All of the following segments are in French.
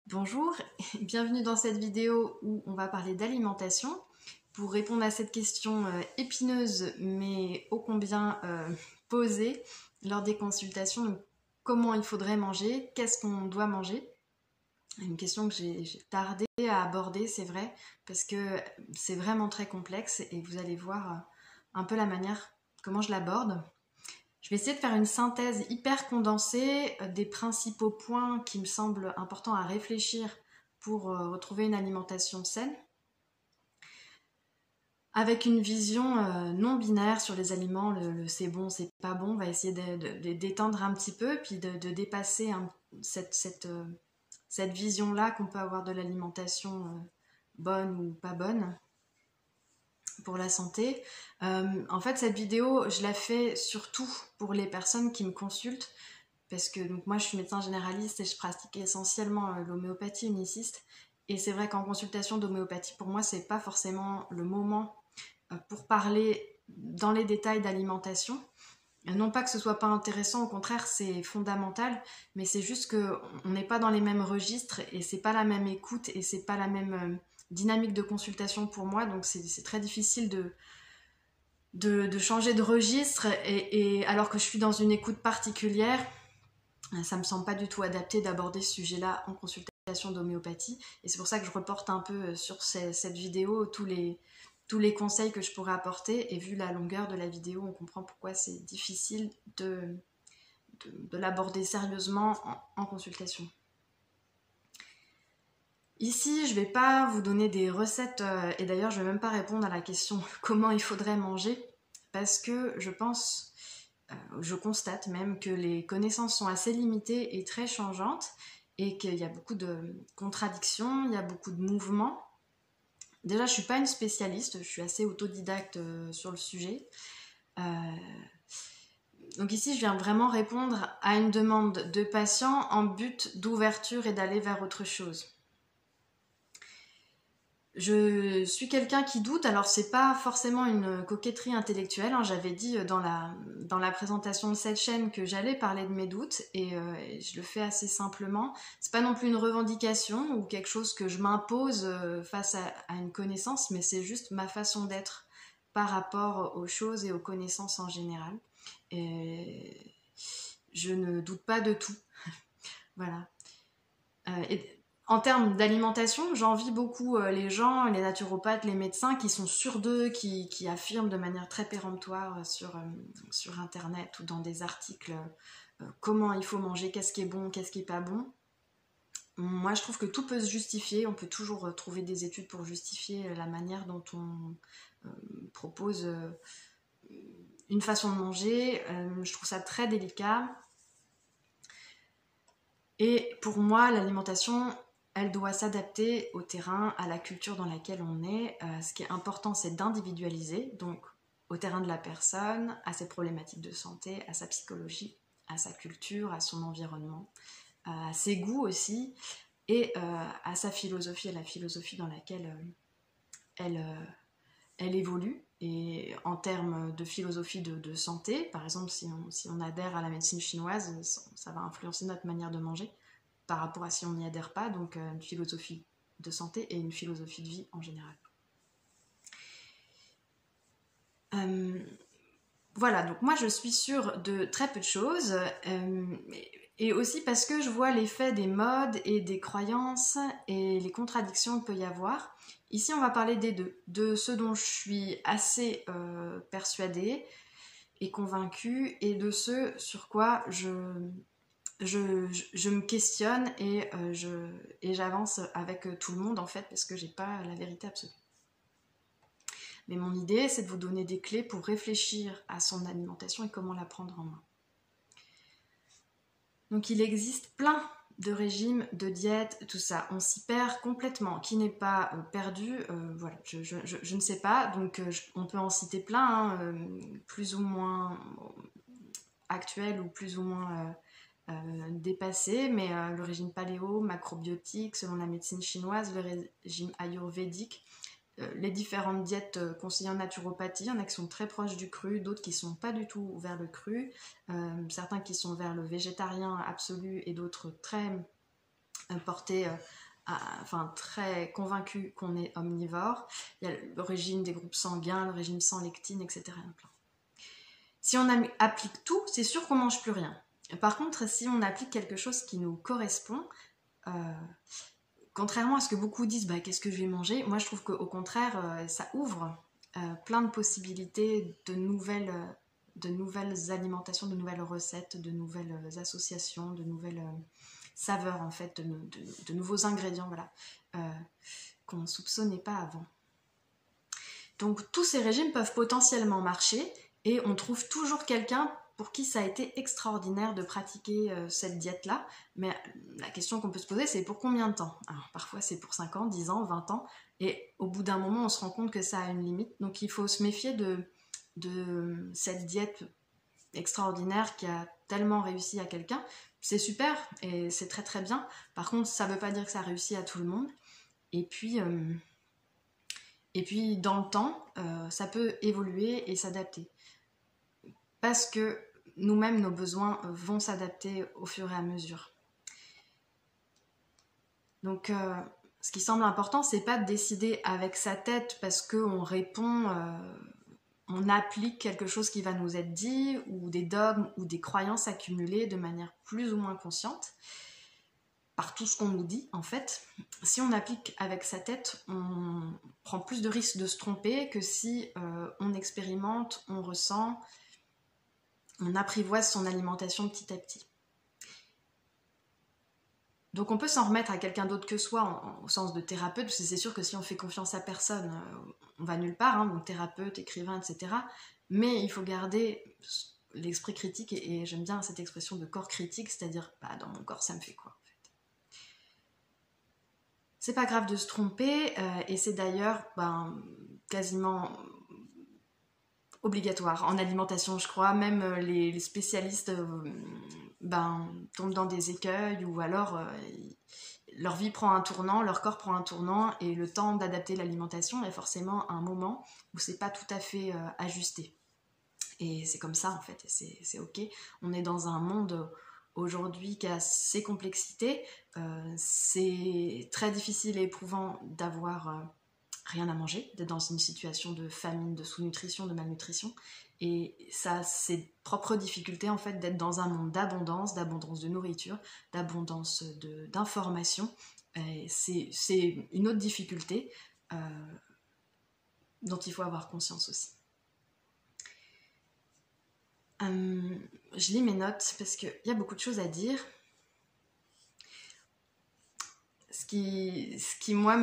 Bonjour et bienvenue dans cette vidéo où on va parler d'alimentation. Pour répondre à cette question épineuse mais ô combien posée lors des consultations, donc, comment il faudrait manger, qu'est-ce qu'on doit manger? Une question que j'ai tardé à aborder, c'est vrai, parce que c'est vraiment très complexe et vous allez voir un peu la manière comment je l'aborde. Je vais essayer de faire une synthèse hyper condensée des principaux points qui me semblent importants à réfléchir pour retrouver une alimentation saine, avec une vision non binaire sur les aliments, le c'est bon, c'est pas bon. On va essayer d'étendre un petit peu, puis de dépasser cette vision-là qu'on peut avoir de l'alimentation bonne ou pas bonne pour la santé. En fait, cette vidéo, je la fais surtout pour les personnes qui me consultent, parce que donc, moi, je suis médecin généraliste et je pratique essentiellement l'homéopathie uniciste. Et c'est vrai qu'en consultation d'homéopathie, pour moi, c'est pas forcément le moment pour parler dans les détails d'alimentation. Non pas que ce soit pas intéressant, au contraire, c'est fondamental, mais c'est juste qu'on n'est pas dans les mêmes registres et c'est pas la même écoute et c'est pas la même dynamique de consultation pour moi, donc c'est très difficile de changer de registre et alors que je suis dans une écoute particulière, ça me semble pas du tout adapté d'aborder ce sujet-là en consultation d'homéopathie et c'est pour ça que je reporte un peu sur cette vidéo tous les conseils que je pourrais apporter et vu la longueur de la vidéo, on comprend pourquoi c'est difficile de l'aborder sérieusement en consultation. Ici, je ne vais pas vous donner des recettes et d'ailleurs, je ne vais même pas répondre à la question comment il faudrait manger parce que je constate même que les connaissances sont assez limitées et très changeantes et qu'il y a beaucoup de contradictions, il y a beaucoup de mouvements. Déjà, je ne suis pas une spécialiste, je suis assez autodidacte sur le sujet. Donc ici, je viens vraiment répondre à une demande de patients en but d'ouverture et d'aller vers autre chose. Je suis quelqu'un qui doute, alors c'est pas forcément une coquetterie intellectuelle, hein. J'avais dit dans la présentation de cette chaîne que j'allais parler de mes doutes et je le fais assez simplement. C'est pas non plus une revendication ou quelque chose que je m'impose face à une connaissance, mais c'est juste ma façon d'être par rapport aux choses et aux connaissances en général. Et je ne doute pas de tout. Voilà. Et en termes d'alimentation, j'envie beaucoup les gens, les naturopathes, les médecins qui sont sûrs d'eux, qui affirment de manière très péremptoire sur Internet ou dans des articles comment il faut manger, qu'est-ce qui est bon, qu'est-ce qui est pas bon. Moi, je trouve que tout peut se justifier. On peut toujours trouver des études pour justifier la manière dont on propose une façon de manger. Je trouve ça très délicat. Et pour moi, l'alimentation, elle doit s'adapter au terrain, à la culture dans laquelle on est. Ce qui est important, c'est d'individualiser, donc au terrain de la personne, à ses problématiques de santé, à sa psychologie, à sa culture, à son environnement, à ses goûts aussi, et à sa philosophie, à la philosophie dans laquelle elle évolue. Et en termes de philosophie de santé, par exemple, si on adhère à la médecine chinoise, ça va influencer notre manière de manger par rapport à si on n'y adhère pas, donc une philosophie de santé et une philosophie de vie en général. Voilà, donc moi je suis sûre de très peu de choses, et aussi parce que je vois l'effet des modes et des croyances et les contradictions qu'il peut y avoir. Ici on va parler des deux, de ce dont je suis assez persuadée et convaincue, et de ce sur quoi je me questionne et j'avance avec tout le monde en fait parce que j'ai pas la vérité absolue. Mais mon idée, c'est de vous donner des clés pour réfléchir à son alimentation et comment la prendre en main. Donc il existe plein de régimes, de diètes, tout ça. On s'y perd complètement. Qui n'est pas perdu, voilà, je ne sais pas. Donc on peut en citer plein, hein, plus ou moins actuels ou plus ou moins dépassés, mais le régime paléo, macrobiotique, selon la médecine chinoise, le régime ayurvédique, les différentes diètes conseillées en naturopathie. Il y en a qui sont très proches du cru, d'autres qui ne sont pas du tout vers le cru, certains qui sont vers le végétarien absolu et d'autres très portés, enfin très convaincus qu'on est omnivore. Il y a le régime des groupes sanguins, le régime sans lectine, etc. Si on applique tout, c'est sûr qu'on mange plus rien. Par contre, si on applique quelque chose qui nous correspond, contrairement à ce que beaucoup disent, bah, qu'est-ce que je vais manger, moi je trouve qu'au contraire, ça ouvre plein de possibilités de nouvelles alimentations, de nouvelles recettes, de nouvelles associations, de nouvelles saveurs en fait, de nouveaux ingrédients, voilà, qu'on ne soupçonnait pas avant. Donc tous ces régimes peuvent potentiellement marcher et on trouve toujours quelqu'un pour qui ça a été extraordinaire de pratiquer cette diète-là. Mais la question qu'on peut se poser, c'est pour combien de temps? Alors, parfois c'est pour 5 ans, 10 ans, 20 ans, et au bout d'un moment on se rend compte que ça a une limite. Donc il faut se méfier de cette diète extraordinaire qui a tellement réussi à quelqu'un. C'est super et c'est très très bien. Par contre, ça ne veut pas dire que ça réussit à tout le monde. Et puis dans le temps, ça peut évoluer et s'adapter. Parce que nous-mêmes, nos besoins vont s'adapter au fur et à mesure. Donc, ce qui semble important, c'est pas de décider avec sa tête parce qu'on répond, on applique quelque chose qui va nous être dit, ou des dogmes ou des croyances accumulées de manière plus ou moins consciente, par tout ce qu'on nous dit en fait. Si on applique avec sa tête, on prend plus de risques de se tromper que si on expérimente, on ressent, on apprivoise son alimentation petit à petit. Donc on peut s'en remettre à quelqu'un d'autre que soi, au sens de thérapeute, parce que c'est sûr que si on fait confiance à personne, on va nulle part, hein, donc thérapeute, écrivain, etc. Mais il faut garder l'esprit critique, et j'aime bien cette expression de corps critique, c'est-à-dire, bah, dans mon corps, ça me fait quoi, en fait. C'est pas grave de se tromper, et c'est d'ailleurs quasiment obligatoire en alimentation, je crois. Même les spécialistes tombent dans des écueils, ou alors leur vie prend un tournant, leur corps prend un tournant, et le temps d'adapter l'alimentation est forcément un moment où c'est pas tout à fait ajusté. Et c'est comme ça en fait, et c'est ok. On est dans un monde aujourd'hui qui a ses complexités. C'est très difficile et éprouvant d'avoir rien à manger, d'être dans une situation de famine, de sous-nutrition, de malnutrition. Et ça a ses propres difficultés en fait d'être dans un monde d'abondance de nourriture, d'abondance d'informations. C'est une autre difficulté dont il faut avoir conscience aussi. Je lis mes notes parce qu'il y a beaucoup de choses à dire. Ce qui moi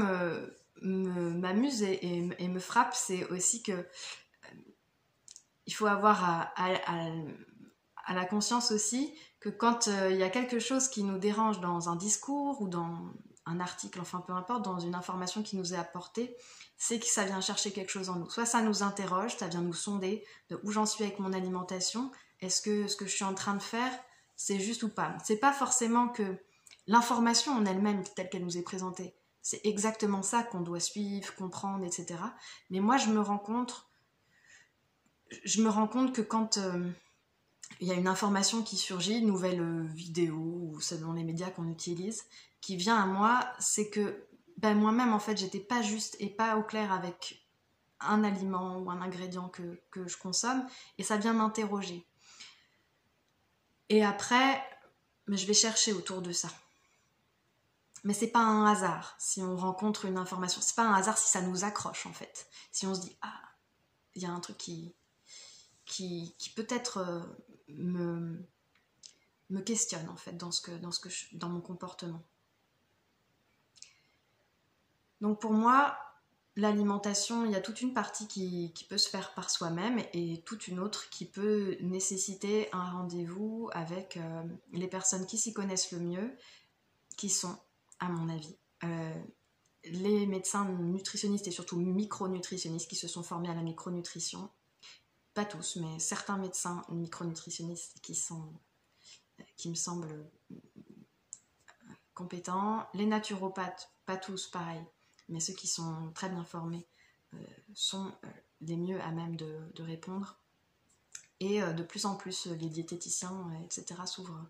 m'amuse et me frappe, c'est aussi que il faut avoir à la conscience aussi que quand il y a quelque chose qui nous dérange dans un discours ou dans un article, enfin peu importe, dans une information qui nous est apportée, c'est que ça vient chercher quelque chose en nous. Soit ça nous interroge, ça vient nous sonder de où j'en suis avec mon alimentation, est-ce que ce que je suis en train de faire, c'est juste ou pas. C'est pas forcément que l'information en elle-même telle qu'elle nous est présentée, c'est exactement ça qu'on doit suivre, comprendre, etc. Mais moi je me rends compte que quand il y a une information qui surgit, une nouvelle vidéo, ou selon les médias qu'on utilise, qui vient à moi, c'est que moi-même, en fait, j'étais pas juste et pas au clair avec un aliment ou un ingrédient que je consomme, et ça vient m'interroger. Et après, je vais chercher autour de ça. Mais c'est pas un hasard si on rencontre une information. C'est pas un hasard si ça nous accroche, en fait. Si on se dit, ah, il y a un truc qui peut-être me questionne en fait dans mon comportement. Donc pour moi, l'alimentation, il y a toute une partie qui peut se faire par soi-même et toute une autre qui peut nécessiter un rendez-vous avec les personnes qui s'y connaissent le mieux, qui sont, à mon avis, les médecins nutritionnistes et surtout micronutritionnistes qui se sont formés à la micronutrition. Pas tous, mais certains médecins micronutritionnistes qui me semblent compétents. Les naturopathes, pas tous pareil, mais ceux qui sont très bien formés sont les mieux à même de répondre. Et de plus en plus, les diététiciens, etc., s'ouvrent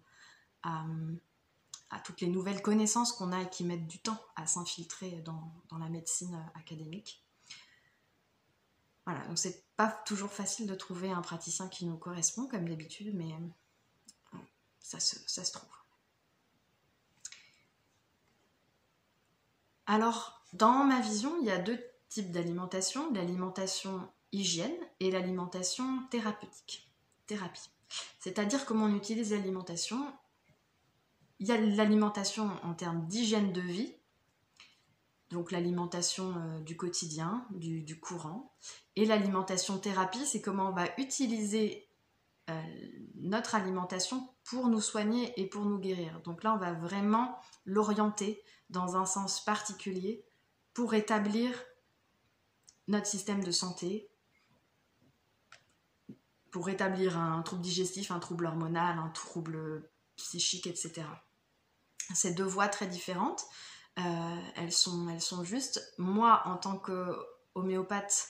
à à toutes les nouvelles connaissances qu'on a et qui mettent du temps à s'infiltrer dans la médecine académique. Voilà, donc c'est pas toujours facile de trouver un praticien qui nous correspond comme d'habitude, mais ça se trouve. Alors, dans ma vision, il y a deux types d'alimentation, l'alimentation hygiène et l'alimentation thérapeutique. Thérapie. C'est-à-dire comment on utilise l'alimentation. Il y a l'alimentation en termes d'hygiène de vie, donc l'alimentation du quotidien, du courant, et l'alimentation thérapie, c'est comment on va utiliser notre alimentation pour nous soigner et pour nous guérir. Donc là, on va vraiment l'orienter dans un sens particulier pour établir notre système de santé, pour établir un trouble digestif, un trouble hormonal, un trouble psychique, etc. C'est deux voies très différentes. Elles sont justes. Moi, en tant qu'homéopathe,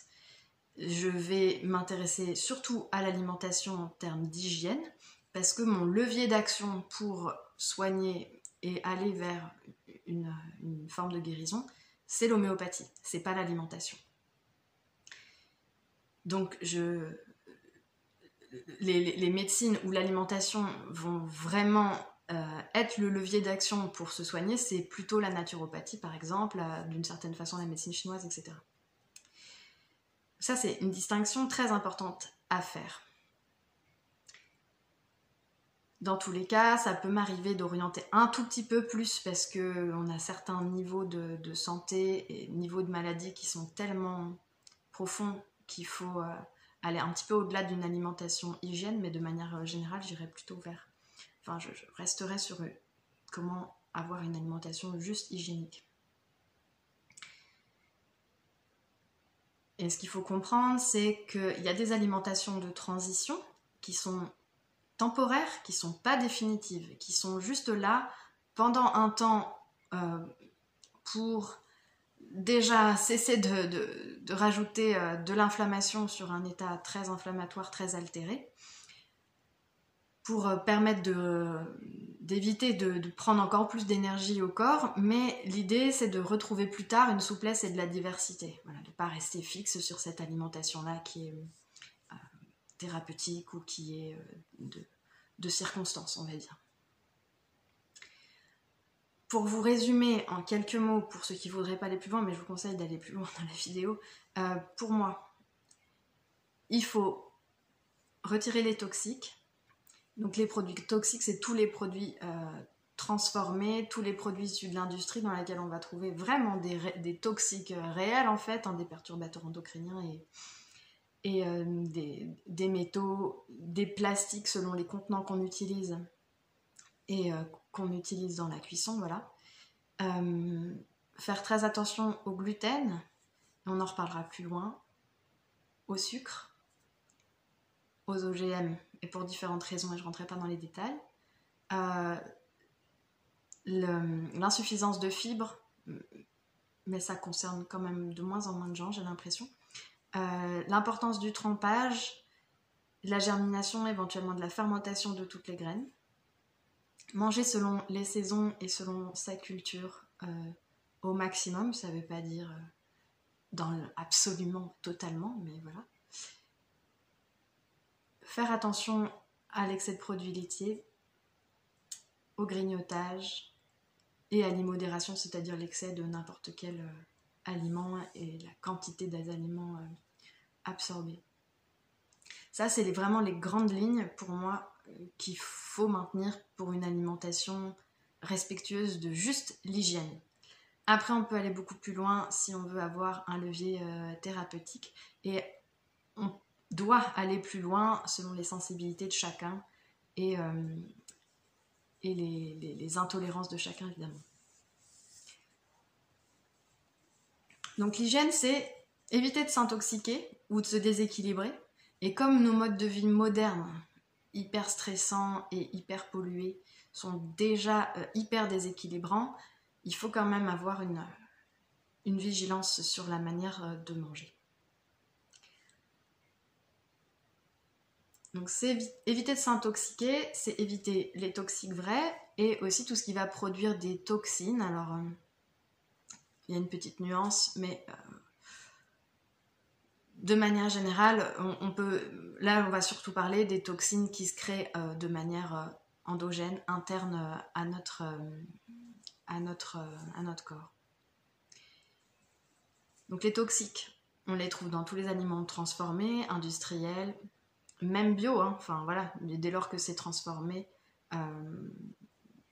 je vais m'intéresser surtout à l'alimentation en termes d'hygiène, parce que mon levier d'action pour soigner et aller vers une forme de guérison, c'est l'homéopathie, c'est pas l'alimentation. Donc les médecines où l'alimentation vont vraiment être le levier d'action pour se soigner, c'est plutôt la naturopathie par exemple, d'une certaine façon la médecine chinoise, etc. Ça, c'est une distinction très importante à faire. Dans tous les cas, ça peut m'arriver d'orienter un tout petit peu plus parce qu'on a certains niveaux de santé et niveaux de maladie qui sont tellement profonds qu'il faut aller un petit peu au-delà d'une alimentation hygiène, mais de manière générale, j'irai plutôt vers... Enfin, je resterai sur comment avoir une alimentation juste hygiénique. Et ce qu'il faut comprendre, c'est qu'il y a des alimentations de transition qui sont temporaires, qui ne sont pas définitives, qui sont juste là pendant un temps pour déjà cesser de rajouter de l'inflammation sur un état très inflammatoire, très altéré, pour permettre d'éviter de prendre encore plus d'énergie au corps, mais l'idée c'est de retrouver plus tard une souplesse et de la diversité, voilà, de ne pas rester fixe sur cette alimentation-là qui est thérapeutique ou qui est de circonstances, on va dire. Pour vous résumer en quelques mots, pour ceux qui ne voudraient pas aller plus loin, mais je vous conseille d'aller plus loin dans la vidéo, pour moi, il faut retirer les toxiques. Donc les produits toxiques, c'est tous les produits transformés, tous les produits issus de l'industrie dans lesquels on va trouver vraiment des toxiques réels en fait, des perturbateurs endocriniens et des métaux, des plastiques selon les contenants qu'on utilise et qu'on utilise dans la cuisson, voilà. Faire très attention au gluten, on en reparlera plus loin, au sucre, aux OGM, et pour différentes raisons, et je ne rentrerai pas dans les détails. L'insuffisance de fibres, mais ça concerne quand même de moins en moins de gens, j'ai l'impression. L'importance du trempage, la germination, éventuellement de la fermentation de toutes les graines. Manger selon les saisons et selon sa culture au maximum, ça ne veut pas dire absolument, totalement, mais voilà. Faire attention à l'excès de produits laitiers, au grignotage et à l'immodération, c'est-à-dire l'excès de n'importe quel aliment et la quantité des aliments absorbés. Ça, c'est vraiment les grandes lignes pour moi qu'il faut maintenir pour une alimentation respectueuse de juste l'hygiène. Après, on peut aller beaucoup plus loin si on veut avoir un levier thérapeutique et on doit aller plus loin selon les sensibilités de chacun et les intolérances de chacun, évidemment. Donc l'hygiène, c'est éviter de s'intoxiquer ou de se déséquilibrer. Et comme nos modes de vie modernes, hyper stressants et hyper pollués, sont déjà hyper déséquilibrants, il faut quand même avoir une vigilance sur la manière de manger. Donc c'est éviter de s'intoxiquer, c'est éviter les toxiques vrais et aussi tout ce qui va produire des toxines. Alors, il y a une petite nuance, mais de manière générale, là on va surtout parler des toxines qui se créent de manière endogène, interne à notre corps. Donc les toxiques, on les trouve dans tous les aliments transformés, industriels, même bio, hein. Enfin voilà, dès lors que c'est transformé,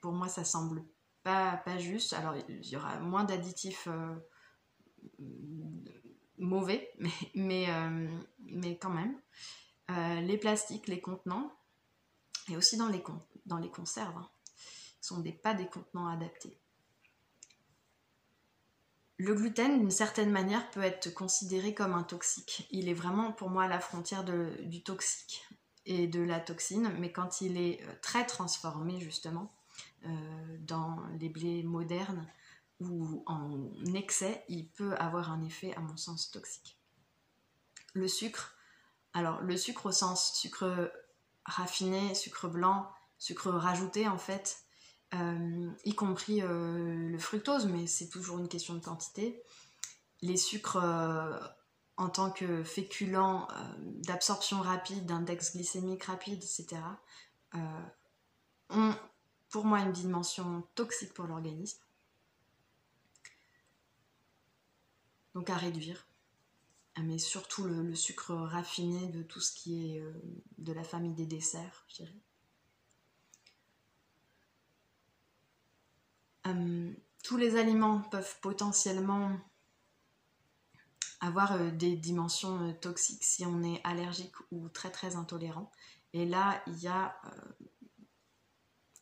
pour moi ça semble pas juste. Alors il y aura moins d'additifs mauvais, mais quand même. Les plastiques, les contenants, et aussi dans les conserves, hein, sont pas des contenants adaptés. Le gluten, d'une certaine manière, peut être considéré comme un toxique. Il est vraiment, pour moi, à la frontière du toxique et de la toxine, mais quand il est très transformé, justement, dans les blés modernes ou en excès, il peut avoir un effet, à mon sens, toxique. Le sucre, alors le sucre au sens sucre raffiné, sucre blanc, sucre rajouté, en fait, y compris le fructose, mais c'est toujours une question de quantité. Les sucres en tant que féculents d'absorption rapide, d'index glycémique rapide, etc., ont pour moi une dimension toxique pour l'organisme. Donc à réduire. Mais surtout le sucre raffiné de tout ce qui est de la famille des desserts, je dirais. Tous les aliments peuvent potentiellement avoir des dimensions toxiques si on est allergique ou très très intolérant. Et là, il y a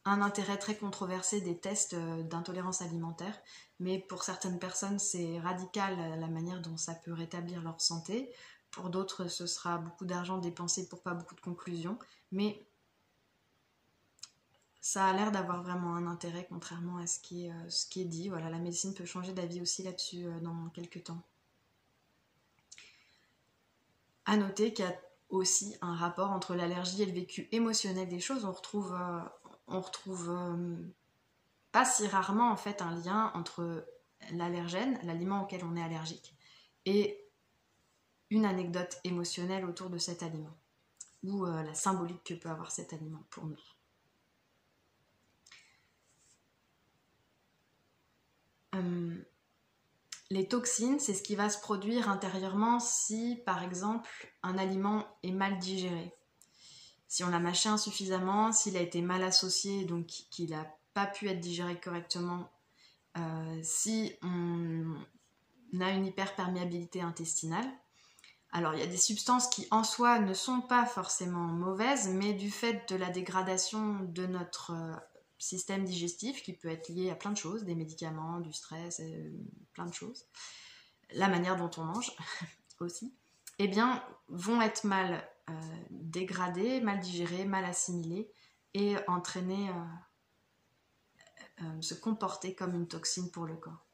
un intérêt très controversé des tests d'intolérance alimentaire, mais pour certaines personnes, c'est radical la manière dont ça peut rétablir leur santé. Pour d'autres, ce sera beaucoup d'argent dépensé pour pas beaucoup de conclusions, mais ça a l'air d'avoir vraiment un intérêt, contrairement à ce qui est dit. Voilà, la médecine peut changer d'avis aussi là-dessus dans quelques temps. À noter qu'il y a aussi un rapport entre l'allergie et le vécu émotionnel des choses. On retrouve pas si rarement en fait un lien entre l'allergène, l'aliment auquel on est allergique, et une anecdote émotionnelle autour de cet aliment, ou la symbolique que peut avoir cet aliment pour nous. Les toxines, c'est ce qui va se produire intérieurement si, par exemple, un aliment est mal digéré. Si on l'a mâché insuffisamment, s'il a été mal associé, donc qu'il n'a pas pu être digéré correctement, si on a une hyperperméabilité intestinale. Alors, il y a des substances qui, en soi, ne sont pas forcément mauvaises, mais du fait de la dégradation de notre système digestif, qui peut être lié à plein de choses, des médicaments, du stress, plein de choses, la manière dont on mange aussi, eh bien, vont être mal dégradés, mal digérés, mal assimilés, et entraîner, se comporter comme une toxine pour le corps.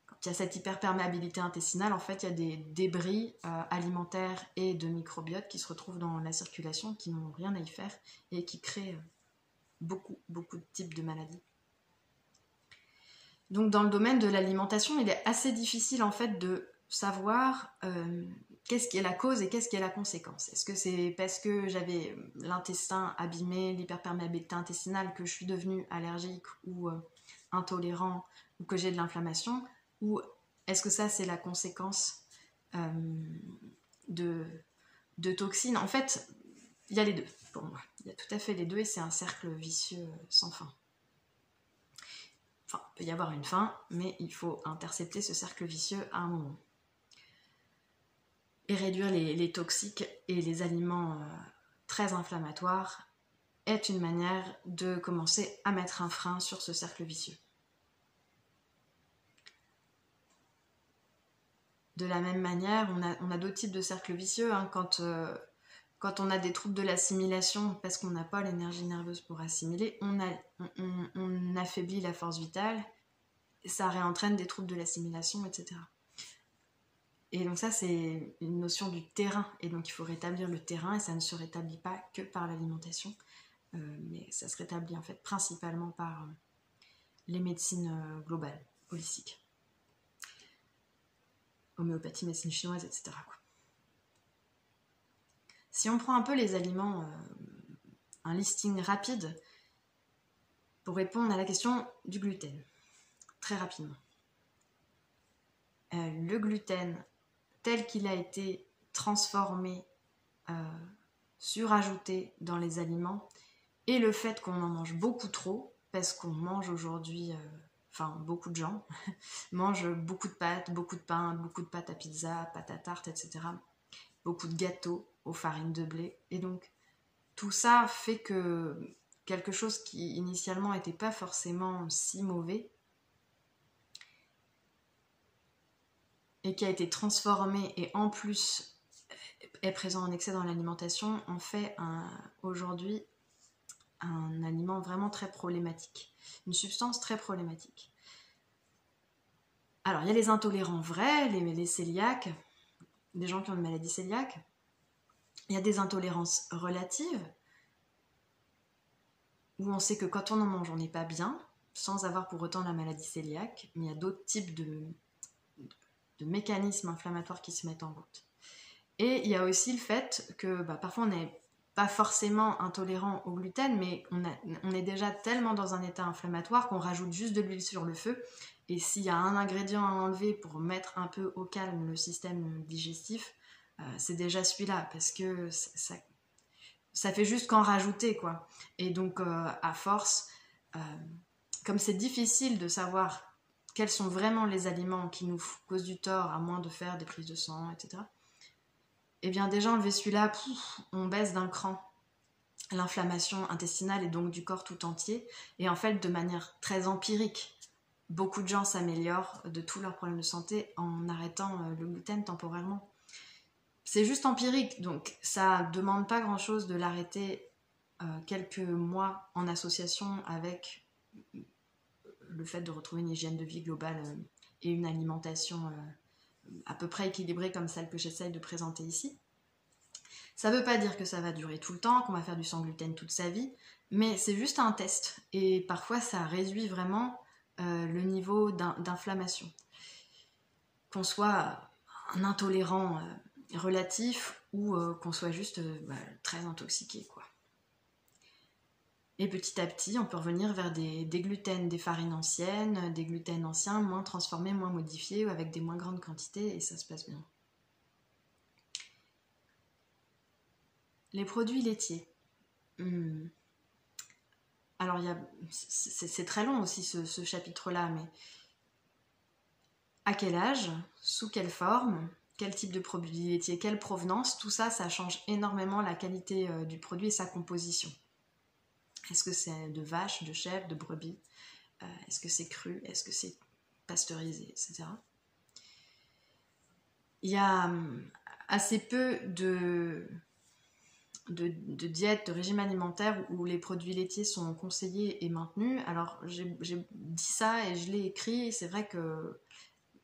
Quand il y a cette hyperperméabilité intestinale, en fait, il y a des débris alimentaires et de microbiote qui se retrouvent dans la circulation, qui n'ont rien à y faire, et qui créent beaucoup de types de maladies. Donc dans le domaine de l'alimentation, il est assez difficile en fait de savoir qu'est-ce qui est la cause et qu'est-ce qui est la conséquence. Est-ce que c'est parce que j'avais l'intestin abîmé, l'hyperperméabilité intestinale, que je suis devenue allergique ou intolérant, ou que j'ai de l'inflammation, ou est-ce que ça c'est la conséquence de toxines? En fait, il y a les deux pour moi. Il y a tout à fait les deux et c'est un cercle vicieux sans fin. Enfin, il peut y avoir une fin, mais il faut intercepter ce cercle vicieux à un moment. Et réduire les toxiques et les aliments très inflammatoires est une manière de commencer à mettre un frein sur ce cercle vicieux. De la même manière, on a d'autres types de cercles vicieux, hein, quand on a des troubles de l'assimilation parce qu'on n'a pas l'énergie nerveuse pour assimiler, on affaiblit la force vitale, et ça réentraîne des troubles de l'assimilation, etc. Et donc ça, c'est une notion du terrain, et donc il faut rétablir le terrain, et ça ne se rétablit pas que par l'alimentation. mais ça se rétablit en fait principalement par les médecines globales, holistiques. Homéopathie, médecine chinoise, etc. quoi. Si on prend un peu les aliments, un listing rapide pour répondre à la question du gluten, très rapidement. Le gluten, tel qu'il a été transformé, surajouté dans les aliments, et le fait qu'on en mange beaucoup trop, parce qu'on mange aujourd'hui, beaucoup de gens mangent beaucoup de pâtes, beaucoup de pain, beaucoup de pâtes à pizza, pâtes à tarte, etc. Beaucoup de gâteaux aux farines de blé. Et donc, tout ça fait que quelque chose qui initialement n'était pas forcément si mauvais et qui a été transformé et en plus est présent en excès dans l'alimentation, en fait aujourd'hui un aliment vraiment très problématique, une substance très problématique. Alors, il y a les intolérants vrais, les cœliaques, des gens qui ont une maladie cœliaque. Il y a des intolérances relatives, où on sait que quand on en mange, on n'est pas bien, sans avoir pour autant la maladie cœliaque, mais il y a d'autres types de mécanismes inflammatoires qui se mettent en route. Et il y a aussi le fait que parfois on n'est pas forcément intolérant au gluten, mais on est déjà tellement dans un état inflammatoire qu'on rajoute juste de l'huile sur le feu. Et s'il y a un ingrédient à enlever pour mettre un peu au calme le système digestif, c'est déjà celui-là, parce que ça fait juste qu'en rajouter, quoi. Et donc, à force, comme c'est difficile de savoir quels sont vraiment les aliments qui nous causent du tort, à moins de faire des prises de sang, etc., eh bien déjà enlever celui-là, on baisse d'un cran l'inflammation intestinale et donc du corps tout entier. Et en fait, de manière très empirique, beaucoup de gens s'améliorent de tous leurs problèmes de santé en arrêtant le gluten temporairement. C'est juste empirique, donc ça ne demande pas grand-chose de l'arrêter quelques mois en association avec le fait de retrouver une hygiène de vie globale et une alimentation à peu près équilibrée comme celle que j'essaye de présenter ici. Ça ne veut pas dire que ça va durer tout le temps, qu'on va faire du sans gluten toute sa vie, mais c'est juste un test. Et parfois, ça réduit vraiment le niveau d'inflammation. Qu'on soit un intolérant relatif ou qu'on soit juste très intoxiqué, quoi. Et petit à petit, on peut revenir vers des gluten, des farines anciennes, des gluten anciens, moins transformés, moins modifiés, avec des moins grandes quantités, et ça se passe bien. Les produits laitiers. Alors, c'est très long aussi ce chapitre-là, mais à quel âge, sous quelle forme, quel type de produit laitier, quelle provenance, tout ça, ça change énormément la qualité du produit et sa composition. Est-ce que c'est de vache, de chèvre, de brebis? Est-ce que c'est cru? Est-ce que c'est pasteurisé, etc. Il y a assez peu de diètes, de régimes alimentaires où les produits laitiers sont conseillés et maintenus. Alors, j'ai dit ça et je l'ai écrit. C'est vrai que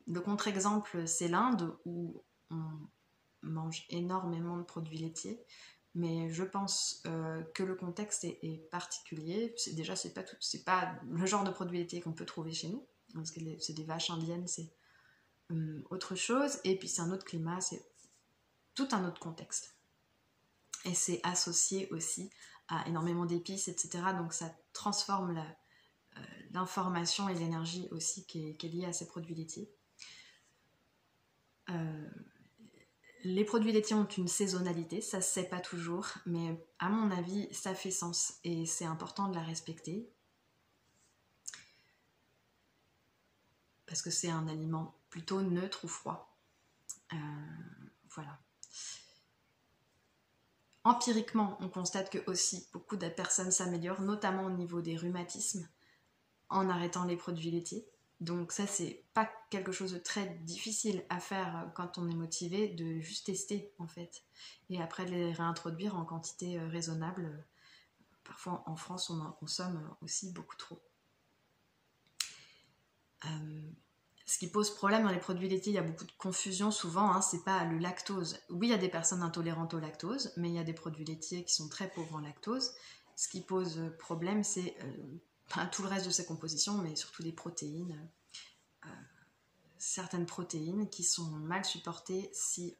le contre-exemple, c'est l'Inde, où on mange énormément de produits laitiers. Mais je pense que le contexte est particulier. C'est pas le genre de produits laitiers qu'on peut trouver chez nous, parce que c'est des vaches indiennes, c'est autre chose. Et puis c'est un autre climat, c'est tout un autre contexte. Et c'est associé aussi à énormément d'épices, etc. Donc ça transforme l'information et l'énergie aussi qui est liée à ces produits laitiers. Les produits laitiers ont une saisonnalité, ça se sait pas toujours, mais à mon avis, ça fait sens et c'est important de la respecter. Parce que c'est un aliment plutôt neutre ou froid. Voilà. Empiriquement, on constate que aussi beaucoup de personnes s'améliorent, notamment au niveau des rhumatismes, en arrêtant les produits laitiers. Donc ça, c'est pas quelque chose de très difficile à faire quand on est motivé, de juste tester en fait. Et après de les réintroduire en quantité raisonnable. Parfois en France, on en consomme aussi beaucoup trop. Ce qui pose problème dans les produits laitiers, il y a beaucoup de confusion souvent, c'est pas le lactose. Oui, il y a des personnes intolérantes au lactose, mais il y a des produits laitiers qui sont très pauvres en lactose. Ce qui pose problème, c'est tout le reste de ces compositions, mais surtout des protéines. Certaines protéines qui sont mal supportées si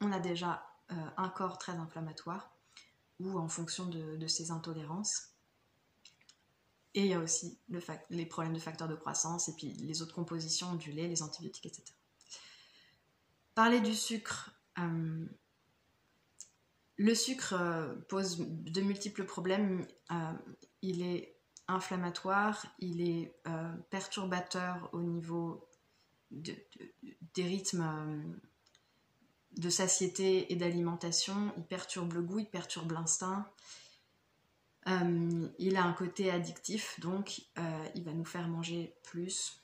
on a déjà un corps très inflammatoire ou en fonction de ses intolérances. Et il y a aussi les problèmes de facteurs de croissance et puis les autres compositions du lait, les antibiotiques, etc. Parler du sucre. Le sucre pose de multiples problèmes. Il est inflammatoire, il est perturbateur au niveau des rythmes de satiété et d'alimentation. Il perturbe le goût, il perturbe l'instinct. Il a un côté addictif, donc il va nous faire manger plus.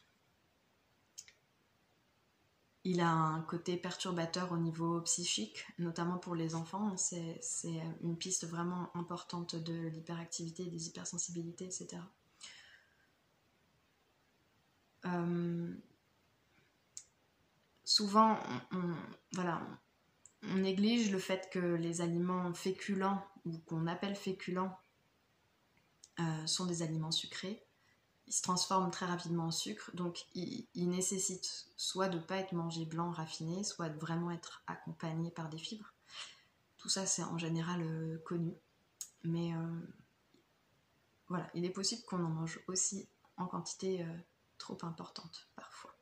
Il a un côté perturbateur au niveau psychique, notamment pour les enfants. C'est une piste vraiment importante de l'hyperactivité, des hypersensibilités, etc. Souvent, on néglige le fait que les aliments féculents, ou qu'on appelle féculents, sont des aliments sucrés. Ils se transforment très rapidement en sucre, donc ils nécessitent soit de ne pas être mangés blancs raffinés, soit de vraiment être accompagnés par des fibres. Tout ça, c'est en général connu. Mais voilà, il est possible qu'on en mange aussi en quantité trop importante parfois.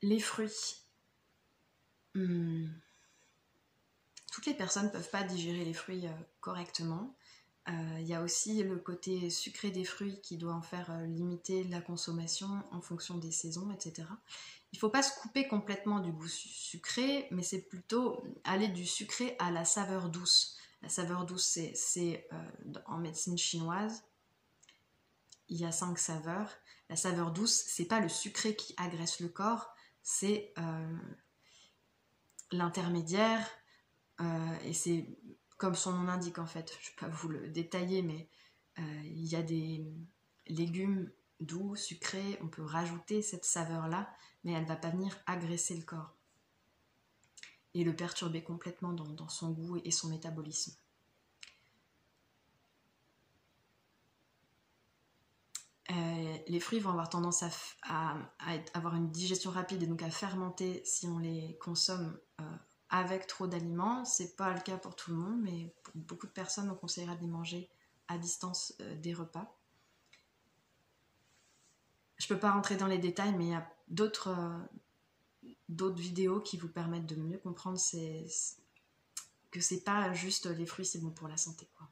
Les fruits. Toutes les personnes ne peuvent pas digérer les fruits correctement. Il y a aussi le côté sucré des fruits qui doit en faire limiter la consommation en fonction des saisons, etc. Il ne faut pas se couper complètement du goût sucré, mais c'est plutôt aller du sucré à la saveur douce. La saveur douce, c'est en médecine chinoise, il y a 5 saveurs. La saveur douce, c'est pas le sucré qui agresse le corps, c'est l'intermédiaire, et c'est comme son nom l'indique en fait, je ne vais pas vous le détailler, mais il y a des légumes doux, sucrés, on peut rajouter cette saveur-là, mais elle ne va pas venir agresser le corps et le perturber complètement dans son goût et son métabolisme. Les fruits vont avoir tendance à avoir une digestion rapide et donc à fermenter si on les consomme avec trop d'aliments. C'est pas le cas pour tout le monde, mais pour beaucoup de personnes, on conseillera de les manger à distance des repas. Je peux pas rentrer dans les détails, mais il y a d'autres vidéos qui vous permettent de mieux comprendre que c'est pas juste les fruits, c'est bon pour la santé, quoi.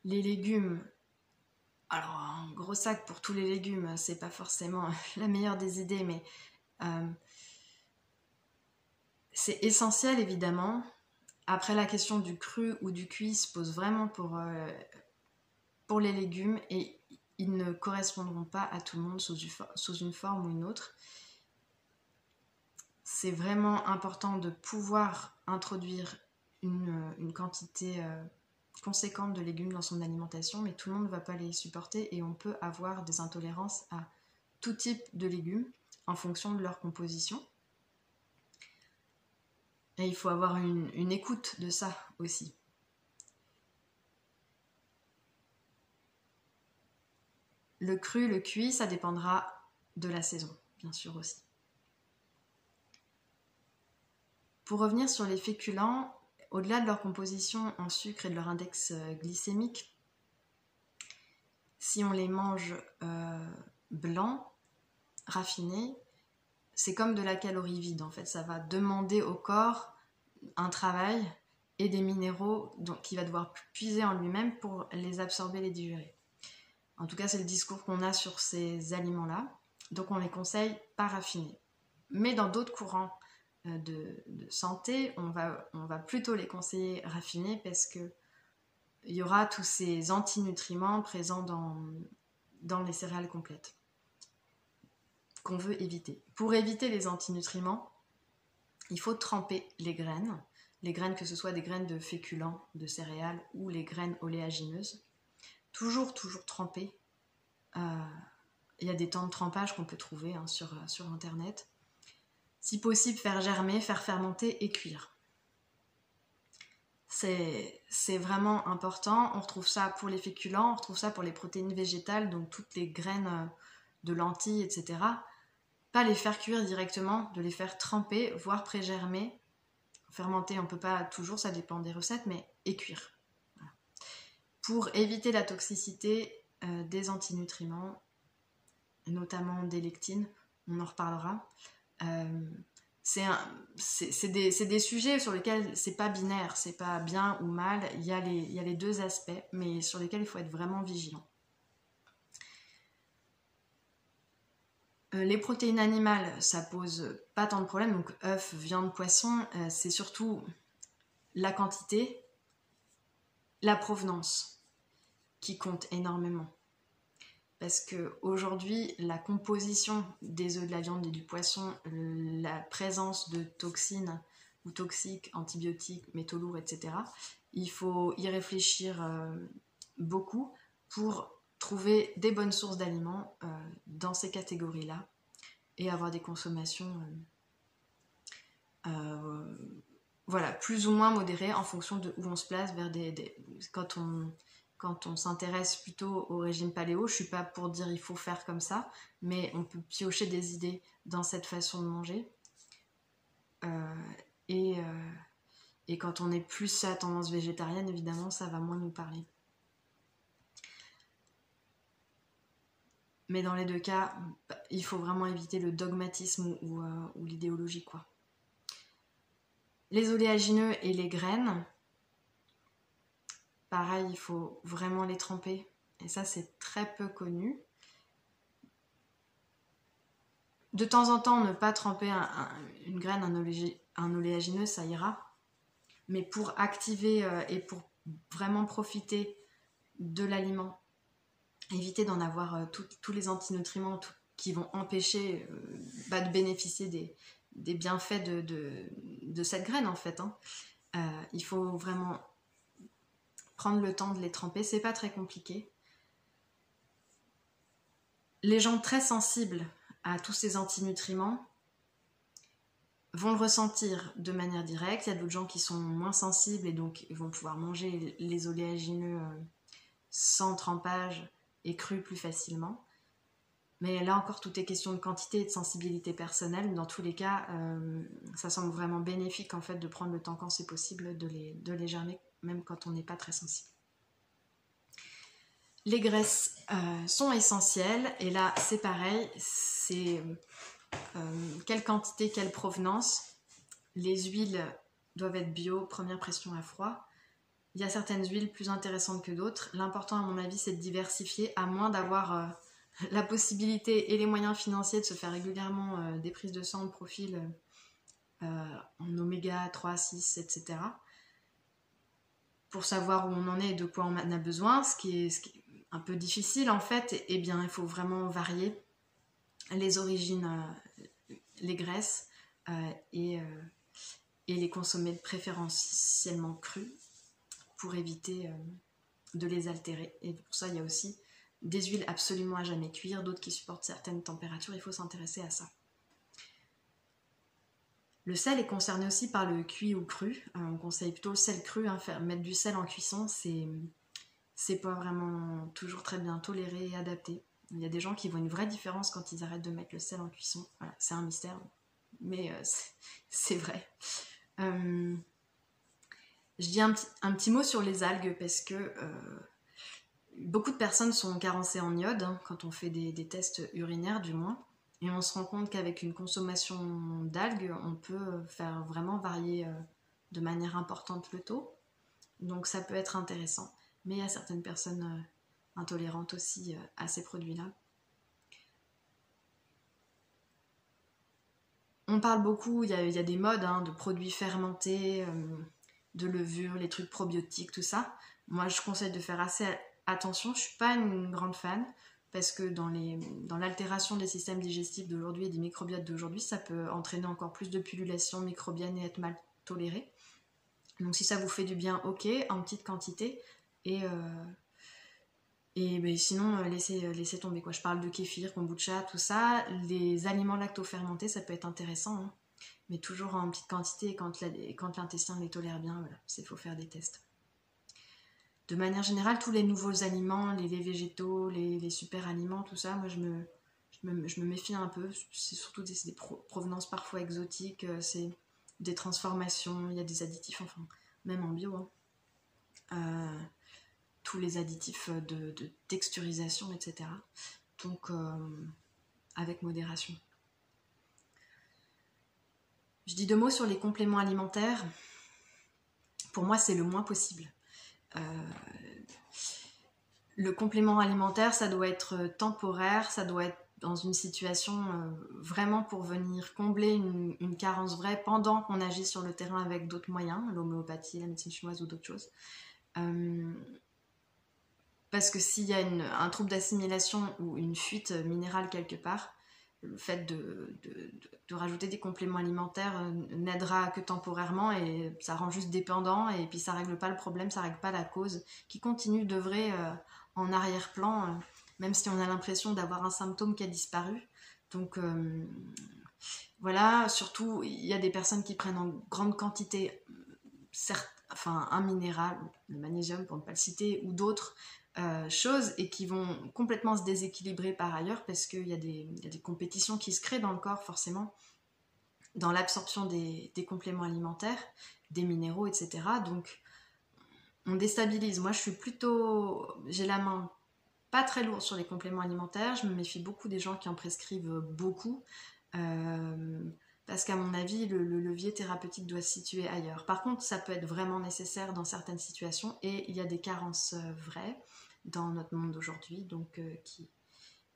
Les légumes. Alors, un gros sac pour tous les légumes, c'est pas forcément la meilleure des idées, mais c'est essentiel évidemment. Après, la question du cru ou du cuit se pose vraiment pour les légumes et ils ne correspondront pas à tout le monde sous une forme ou une autre. C'est vraiment important de pouvoir introduire une quantité conséquente de légumes dans son alimentation, mais tout le monde ne va pas les supporter et on peut avoir des intolérances à tout type de légumes en fonction de leur composition. Et il faut avoir une écoute de ça aussi. Le cru, le cuit, ça dépendra de la saison, bien sûr aussi. Pour revenir sur les féculents, au-delà de leur composition en sucre et de leur index glycémique, si on les mange blancs, raffinés, c'est comme de la calorie vide en fait. Ça va demander au corps un travail et des minéraux qu'il va devoir puiser en lui-même pour les absorber, les digérer. En tout cas, c'est le discours qu'on a sur ces aliments-là. Donc on les conseille pas raffinés. Mais dans d'autres courants de santé, on va plutôt les conseiller raffinés parce que il y aura tous ces antinutriments présents dans les céréales complètes qu'on veut éviter. Pour éviter les antinutriments, il faut tremper les graines, que ce soit des graines de féculents, de céréales ou les graines oléagineuses. Toujours tremper. Il y a des temps de trempage qu'on peut trouver sur internet. Si possible, faire germer, faire fermenter et cuire. C'est vraiment important. On retrouve ça pour les féculents, on retrouve ça pour les protéines végétales, donc toutes les graines de lentilles, etc. Pas les faire cuire directement, de les faire tremper, voire pré-germer. Fermenter, on ne peut pas toujours, ça dépend des recettes, mais et cuire. Voilà. Pour éviter la toxicité des antinutriments, notamment des lectines, on en reparlera. C'est des sujets sur lesquels c'est pas binaire, c'est pas bien ou mal, il y a les deux aspects, mais sur lesquels il faut être vraiment vigilant. Les protéines animales, ça pose pas tant de problèmes, donc œufs, viande, poisson, c'est surtout la quantité, la provenance qui compte énormément. Parce qu'aujourd'hui, la composition des œufs, de la viande et du poisson, la présence de toxines ou toxiques, antibiotiques, métaux lourds, etc., il faut y réfléchir beaucoup pour trouver des bonnes sources d'aliments dans ces catégories-là et avoir des consommations voilà, plus ou moins modérées en fonction de où on se place vers quand on s'intéresse plutôt au régime paléo, je suis pas pour dire il faut faire comme ça, mais on peut piocher des idées dans cette façon de manger. Et quand on est plus à tendance végétarienne, évidemment, ça va moins nous parler. Mais dans les deux cas, il faut vraiment éviter le dogmatisme ou l'idéologie, quoi. Les oléagineux et les graines, pareil, il faut vraiment les tremper. Et ça, c'est très peu connu. De temps en temps, ne pas tremper une graine, un oléagineux, ça ira. Mais pour activer et pour vraiment profiter de l'aliment, éviter d'en avoir tous les antinutriments qui vont empêcher de bénéficier des bienfaits de cette graine, en fait. Il faut vraiment prendre le temps de les tremper, c'est pas très compliqué. Les gens très sensibles à tous ces antinutriments vont le ressentir de manière directe. Il y a d'autres gens qui sont moins sensibles et donc vont pouvoir manger les oléagineux sans trempage et crus plus facilement. Mais là encore, tout est question de quantité et de sensibilité personnelle. Dans tous les cas, ça semble vraiment bénéfique en fait de prendre le temps quand c'est possible de les germer, même quand on n'est pas très sensible. Les graisses sont essentielles et là c'est pareil, c'est quelle quantité, quelle provenance. Les huiles doivent être bio, première pression à froid. Il y a certaines huiles plus intéressantes que d'autres. L'important à mon avis c'est de diversifier, à moins d'avoir la possibilité et les moyens financiers de se faire régulièrement des prises de sang de profil en oméga 3, 6, etc. Pour savoir où on en est et de quoi on a besoin, ce qui est un peu difficile en fait, eh bien il faut vraiment varier les origines, les graisses et les consommer préférentiellement crus pour éviter de les altérer. Et pour ça il y a aussi des huiles absolument à jamais cuire, d'autres qui supportent certaines températures, il faut s'intéresser à ça. Le sel est concerné aussi par le cuit ou cru. On conseille plutôt le sel cru, mettre du sel en cuisson, c'est pas vraiment toujours très bien toléré et adapté. Il y a des gens qui voient une vraie différence quand ils arrêtent de mettre le sel en cuisson. Voilà, c'est un mystère, mais c'est vrai. Je dis un petit mot sur les algues parce que beaucoup de personnes sont carencées en iode quand on fait des tests urinaires du moins. Et on se rend compte qu'avec une consommation d'algues, on peut faire vraiment varier de manière importante le taux. Donc ça peut être intéressant. Mais il y a certaines personnes intolérantes aussi à ces produits-là. On parle beaucoup, il y a des modes de produits fermentés, de levures, les trucs probiotiques, tout ça. Moi, je conseille de faire assez attention. Je ne suis pas une grande fan. Parce que dans l'altération des systèmes digestifs d'aujourd'hui et des microbiotes d'aujourd'hui, ça peut entraîner encore plus de pullulation microbienne et être mal toléré. Donc si ça vous fait du bien, ok, en petite quantité. Et sinon, laissez tomber, quoi. Je parle de kéfir, kombucha, tout ça. Les aliments lactofermentés, ça peut être intéressant. mais toujours en petite quantité, et quand l'intestin les tolère bien, voilà, faut faire des tests. De manière générale, tous les nouveaux aliments, les laits végétaux, les super aliments, tout ça, moi je me méfie un peu. C'est surtout des provenances parfois exotiques, c'est des transformations, il y a des additifs, enfin, même en bio, hein. Tous les additifs de texturisation, etc. Donc, avec modération. Je dis 2 mots sur les compléments alimentaires. Pour moi, c'est le moins possible. Le complément alimentaire, ça doit être temporaire, ça doit être dans une situation vraiment pour venir combler une carence vraie pendant qu'on agit sur le terrain avec d'autres moyens, l'homéopathie, la médecine chinoise ou d'autres choses. Parce que s'il y a un trouble d'assimilation ou une fuite minérale quelque part, le fait de rajouter des compléments alimentaires n'aidera que temporairement et ça rend juste dépendant et puis ça règle pas le problème, ça règle pas la cause qui continue d'œuvrer en arrière-plan, même si on a l'impression d'avoir un symptôme qui a disparu. Donc voilà, surtout il y a des personnes qui prennent en grande quantité un minéral, le magnésium pour ne pas le citer, ou d'autres choses et qui vont complètement se déséquilibrer par ailleurs parce qu'il y a des compétitions qui se créent dans le corps forcément dans l'absorption des compléments alimentaires, des minéraux, etc. Donc on déstabilise. Moi j'ai la main pas très lourde sur les compléments alimentaires, je me méfie beaucoup des gens qui en prescrivent beaucoup parce qu'à mon avis le levier thérapeutique doit se situer ailleurs. Par contre ça peut être vraiment nécessaire dans certaines situations et il y a des carences vraies dans notre monde d'aujourd'hui, donc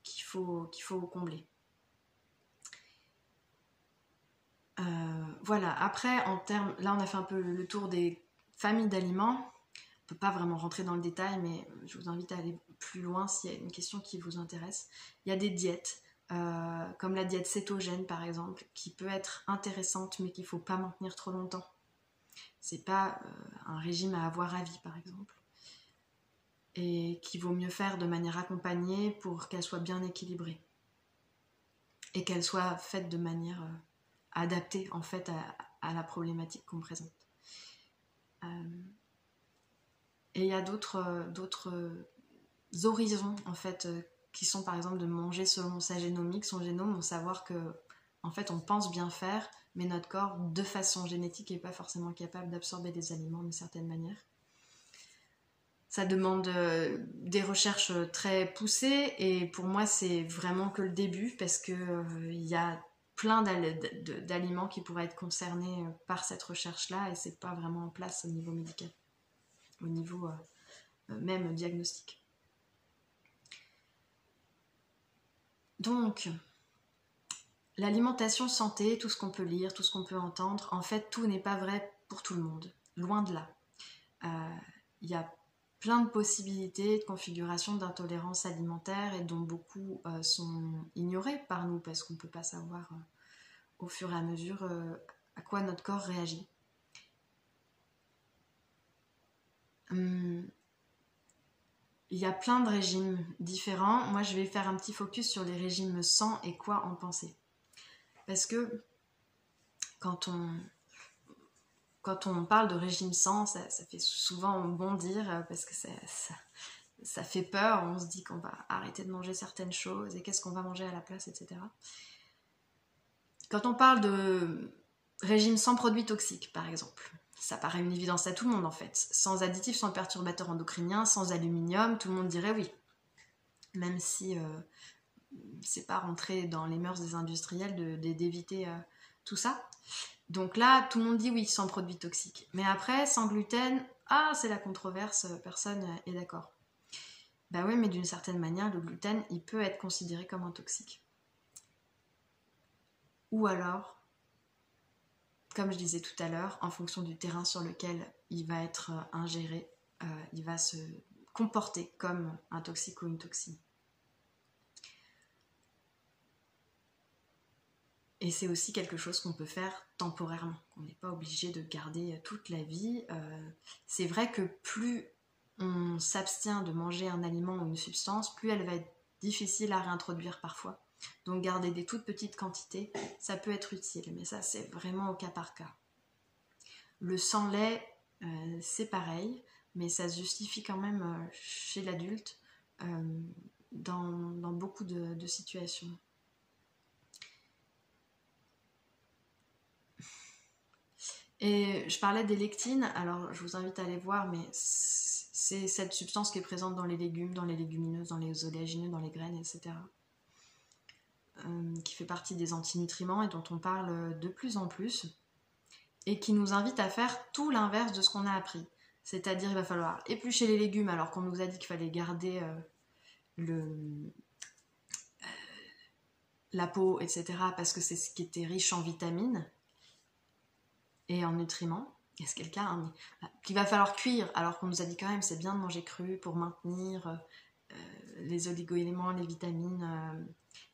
qu'il faut combler. Voilà, après, là on a fait un peu le tour des familles d'aliments. On ne peut pas vraiment rentrer dans le détail, mais je vous invite à aller plus loin s'il y a une question qui vous intéresse. Il y a des diètes, comme la diète cétogène par exemple, qui peut être intéressante, mais qu'il ne faut pas maintenir trop longtemps. C'est pas un régime à avoir à vie, par exemple. Et qu'il vaut mieux faire de manière accompagnée pour qu'elle soit bien équilibrée et qu'elle soit faite de manière adaptée en fait à la problématique qu'on présente. Et il y a d'autres horizons en fait qui sont par exemple de manger selon sa génomique, son génome, on savoir que en fait on pense bien faire, mais notre corps de façon génétique n'est pas forcément capable d'absorber des aliments d'une certaine manière. Ça demande des recherches très poussées et pour moi c'est vraiment que le début parce que il y a plein d'aliments qui pourraient être concernés par cette recherche-là et c'est pas vraiment en place au niveau médical, au niveau même diagnostic. Donc, l'alimentation santé, tout ce qu'on peut lire, tout ce qu'on peut entendre, en fait tout n'est pas vrai pour tout le monde, loin de là. Il y a plein de possibilités de configuration d'intolérance alimentaire et dont beaucoup sont ignorées par nous parce qu'on ne peut pas savoir au fur et à mesure à quoi notre corps réagit. Il y a plein de régimes différents. Moi, je vais faire un petit focus sur les régimes sans et quoi en penser. Parce que quand on parle de régime sans, ça fait souvent bondir parce que ça fait peur, on se dit qu'on va arrêter de manger certaines choses et qu'est-ce qu'on va manger à la place, etc. Quand on parle de régime sans produits toxiques, par exemple, ça paraît une évidence à tout le monde en fait. Sans additifs, sans perturbateurs endocriniens, sans aluminium, tout le monde dirait oui. Même si c'est pas rentré dans les mœurs des industriels d'éviter tout ça. Donc là, tout le monde dit oui, sans produits toxiques. Mais après, sans gluten, c'est la controverse, personne est d'accord. Bah oui, mais d'une certaine manière, le gluten, il peut être considéré comme un toxique. Ou alors, comme je disais tout à l'heure, en fonction du terrain sur lequel il va être ingéré, il va se comporter comme un toxique ou une toxine. Et c'est aussi quelque chose qu'on peut faire temporairement, qu'on n'est pas obligé de garder toute la vie. C'est vrai que plus on s'abstient de manger un aliment ou une substance, plus elle va être difficile à réintroduire parfois. Donc garder des toutes petites quantités, ça peut être utile, mais ça c'est vraiment au cas par cas. Le sang-lait, c'est pareil, mais ça se justifie quand même chez l'adulte dans beaucoup de situations. Et je parlais des lectines, alors je vous invite à aller voir, mais c'est cette substance qui est présente dans les légumes, dans les légumineuses, dans les oléagineux, dans les graines, etc. Qui fait partie des antinutriments et dont on parle de plus en plus, et qui nous invite à faire tout l'inverse de ce qu'on a appris. C'est-à-dire il va falloir éplucher les légumes alors qu'on nous a dit qu'il fallait garder la peau, etc. parce que c'est ce qui était riche en vitamines et en nutriments. Est-ce que quelqu'un hein, qu'il va falloir cuire alors qu'on nous a dit quand même c'est bien de manger cru pour maintenir les oligo-éléments, les vitamines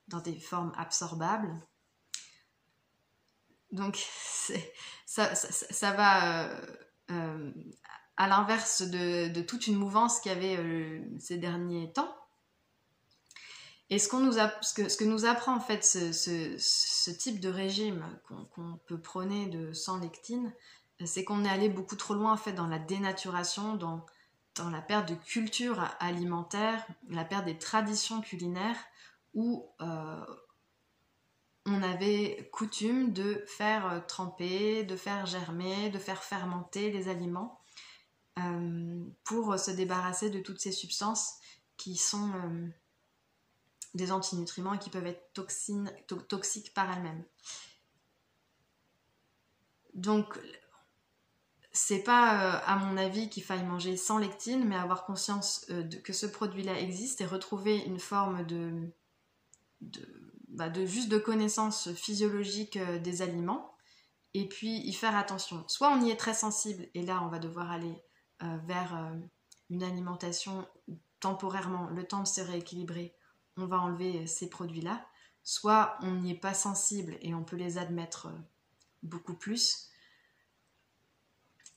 dans des formes absorbables. Donc ça va à l'inverse de toute une mouvance qu'il y avait ces derniers temps. Et ce que nous apprend en fait ce type de régime qu'on peut prôner sans lectine, c'est qu'on est allé beaucoup trop loin en fait dans la dénaturation, dans la perte de culture alimentaire, la perte des traditions culinaires, où on avait coutume de faire tremper, de faire germer, de faire fermenter les aliments pour se débarrasser de toutes ces substances qui sont des antinutriments et qui peuvent être toxiques par elles-mêmes. Donc, c'est pas, à mon avis, qu'il faille manger sans lectine, mais avoir conscience que ce produit-là existe et retrouver une forme juste de connaissance physiologique des aliments, et puis y faire attention. Soit on y est très sensible, et là on va devoir aller vers une alimentation où temporairement, le temps de se rééquilibrer, on va enlever ces produits-là, soit on n'y est pas sensible et on peut les admettre beaucoup plus.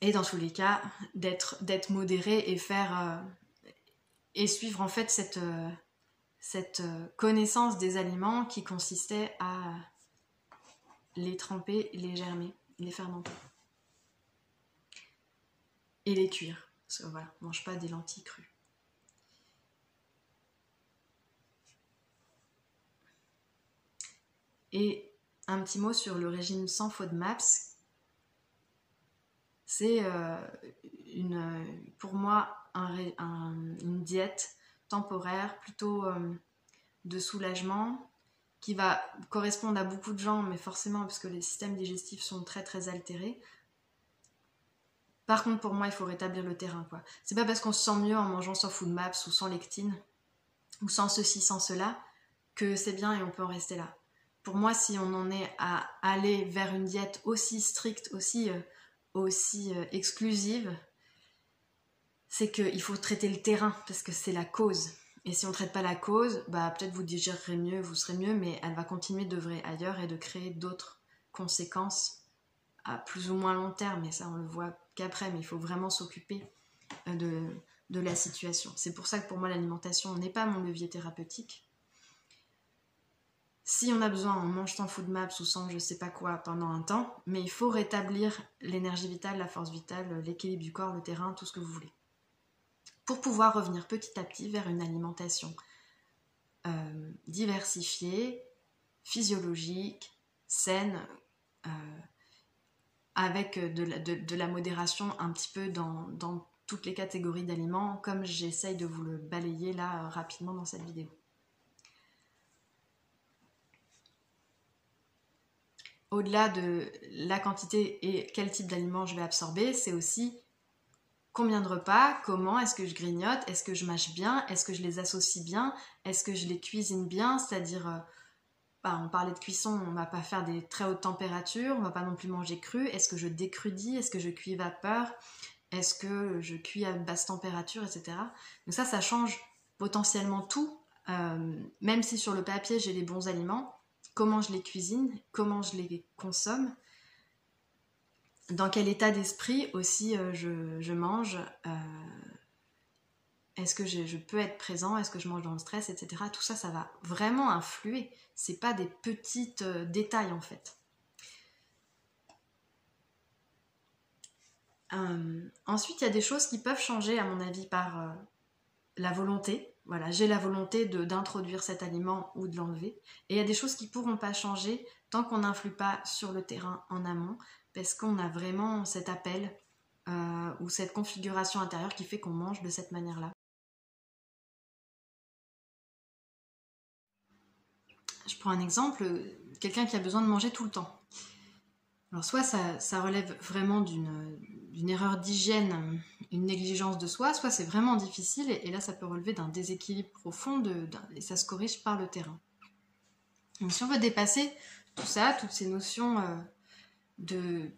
Et dans tous les cas, d'être modéré et faire et suivre en fait cette connaissance des aliments qui consistait à les tremper, les germer, les fermenter. Et les cuire. Parce que voilà, on ne mange pas des lentilles crues. Et un petit mot sur le régime sans FODMAPs. C'est pour moi une diète temporaire, plutôt de soulagement, qui va correspondre à beaucoup de gens, mais forcément parce que les systèmes digestifs sont très très altérés. Par contre, pour moi, il faut rétablir le terrain, quoi. C'est pas parce qu'on se sent mieux en mangeant sans FODMAPs ou sans lectine, ou sans ceci, sans cela, que c'est bien et on peut en rester là. Pour moi, si on en est à aller vers une diète aussi stricte, aussi exclusive, c'est qu'il faut traiter le terrain, parce que c'est la cause. Et si on ne traite pas la cause, peut-être vous digérerez mieux, vous serez mieux, mais elle va continuer d'œuvrer ailleurs et de créer d'autres conséquences à plus ou moins long terme. Et ça, on le voit qu'après, mais il faut vraiment s'occuper de la situation. C'est pour ça que pour moi, l'alimentation n'est pas mon levier thérapeutique. Si on a besoin, on mange sans FODMAPs ou sans je sais pas quoi pendant un temps, mais il faut rétablir l'énergie vitale, la force vitale, l'équilibre du corps, le terrain, tout ce que vous voulez. Pour pouvoir revenir petit à petit vers une alimentation diversifiée, physiologique, saine, avec de la modération un petit peu dans toutes les catégories d'aliments, comme j'essaye de vous le balayer là rapidement dans cette vidéo. Au-delà de la quantité et quel type d'aliments je vais absorber, c'est aussi combien de repas, comment, est-ce que je grignote, est-ce que je mâche bien, est-ce que je les associe bien, est-ce que je les cuisine bien, c'est-à-dire, on parlait de cuisson, on ne va pas faire des très hautes températures, on ne va pas non plus manger cru, est-ce que je décrudis, est-ce que je cuis vapeur, est-ce que je cuis à basse température, etc. Donc ça change potentiellement tout, même si sur le papier j'ai les bons aliments, comment je les cuisine, comment je les consomme, dans quel état d'esprit aussi je mange, Est-ce que je peux être présent? Est-ce que je mange dans le stress, etc. Tout ça, ça va vraiment influer. C'est pas des petits détails en fait. Ensuite, il y a des choses qui peuvent changer à mon avis par la volonté. Voilà, j'ai la volonté d'introduire cet aliment ou de l'enlever. Et il y a des choses qui ne pourront pas changer tant qu'on n'influe pas sur le terrain en amont, parce qu'on a vraiment cet appel ou cette configuration intérieure qui fait qu'on mange de cette manière-là. Je prends un exemple, quelqu'un qui a besoin de manger tout le temps. Alors soit ça relève vraiment d'une erreur d'hygiène, une négligence de soi, soit c'est vraiment difficile et là ça peut relever d'un déséquilibre profond et ça se corrige par le terrain. Donc si on veut dépasser tout ça, toutes ces notions de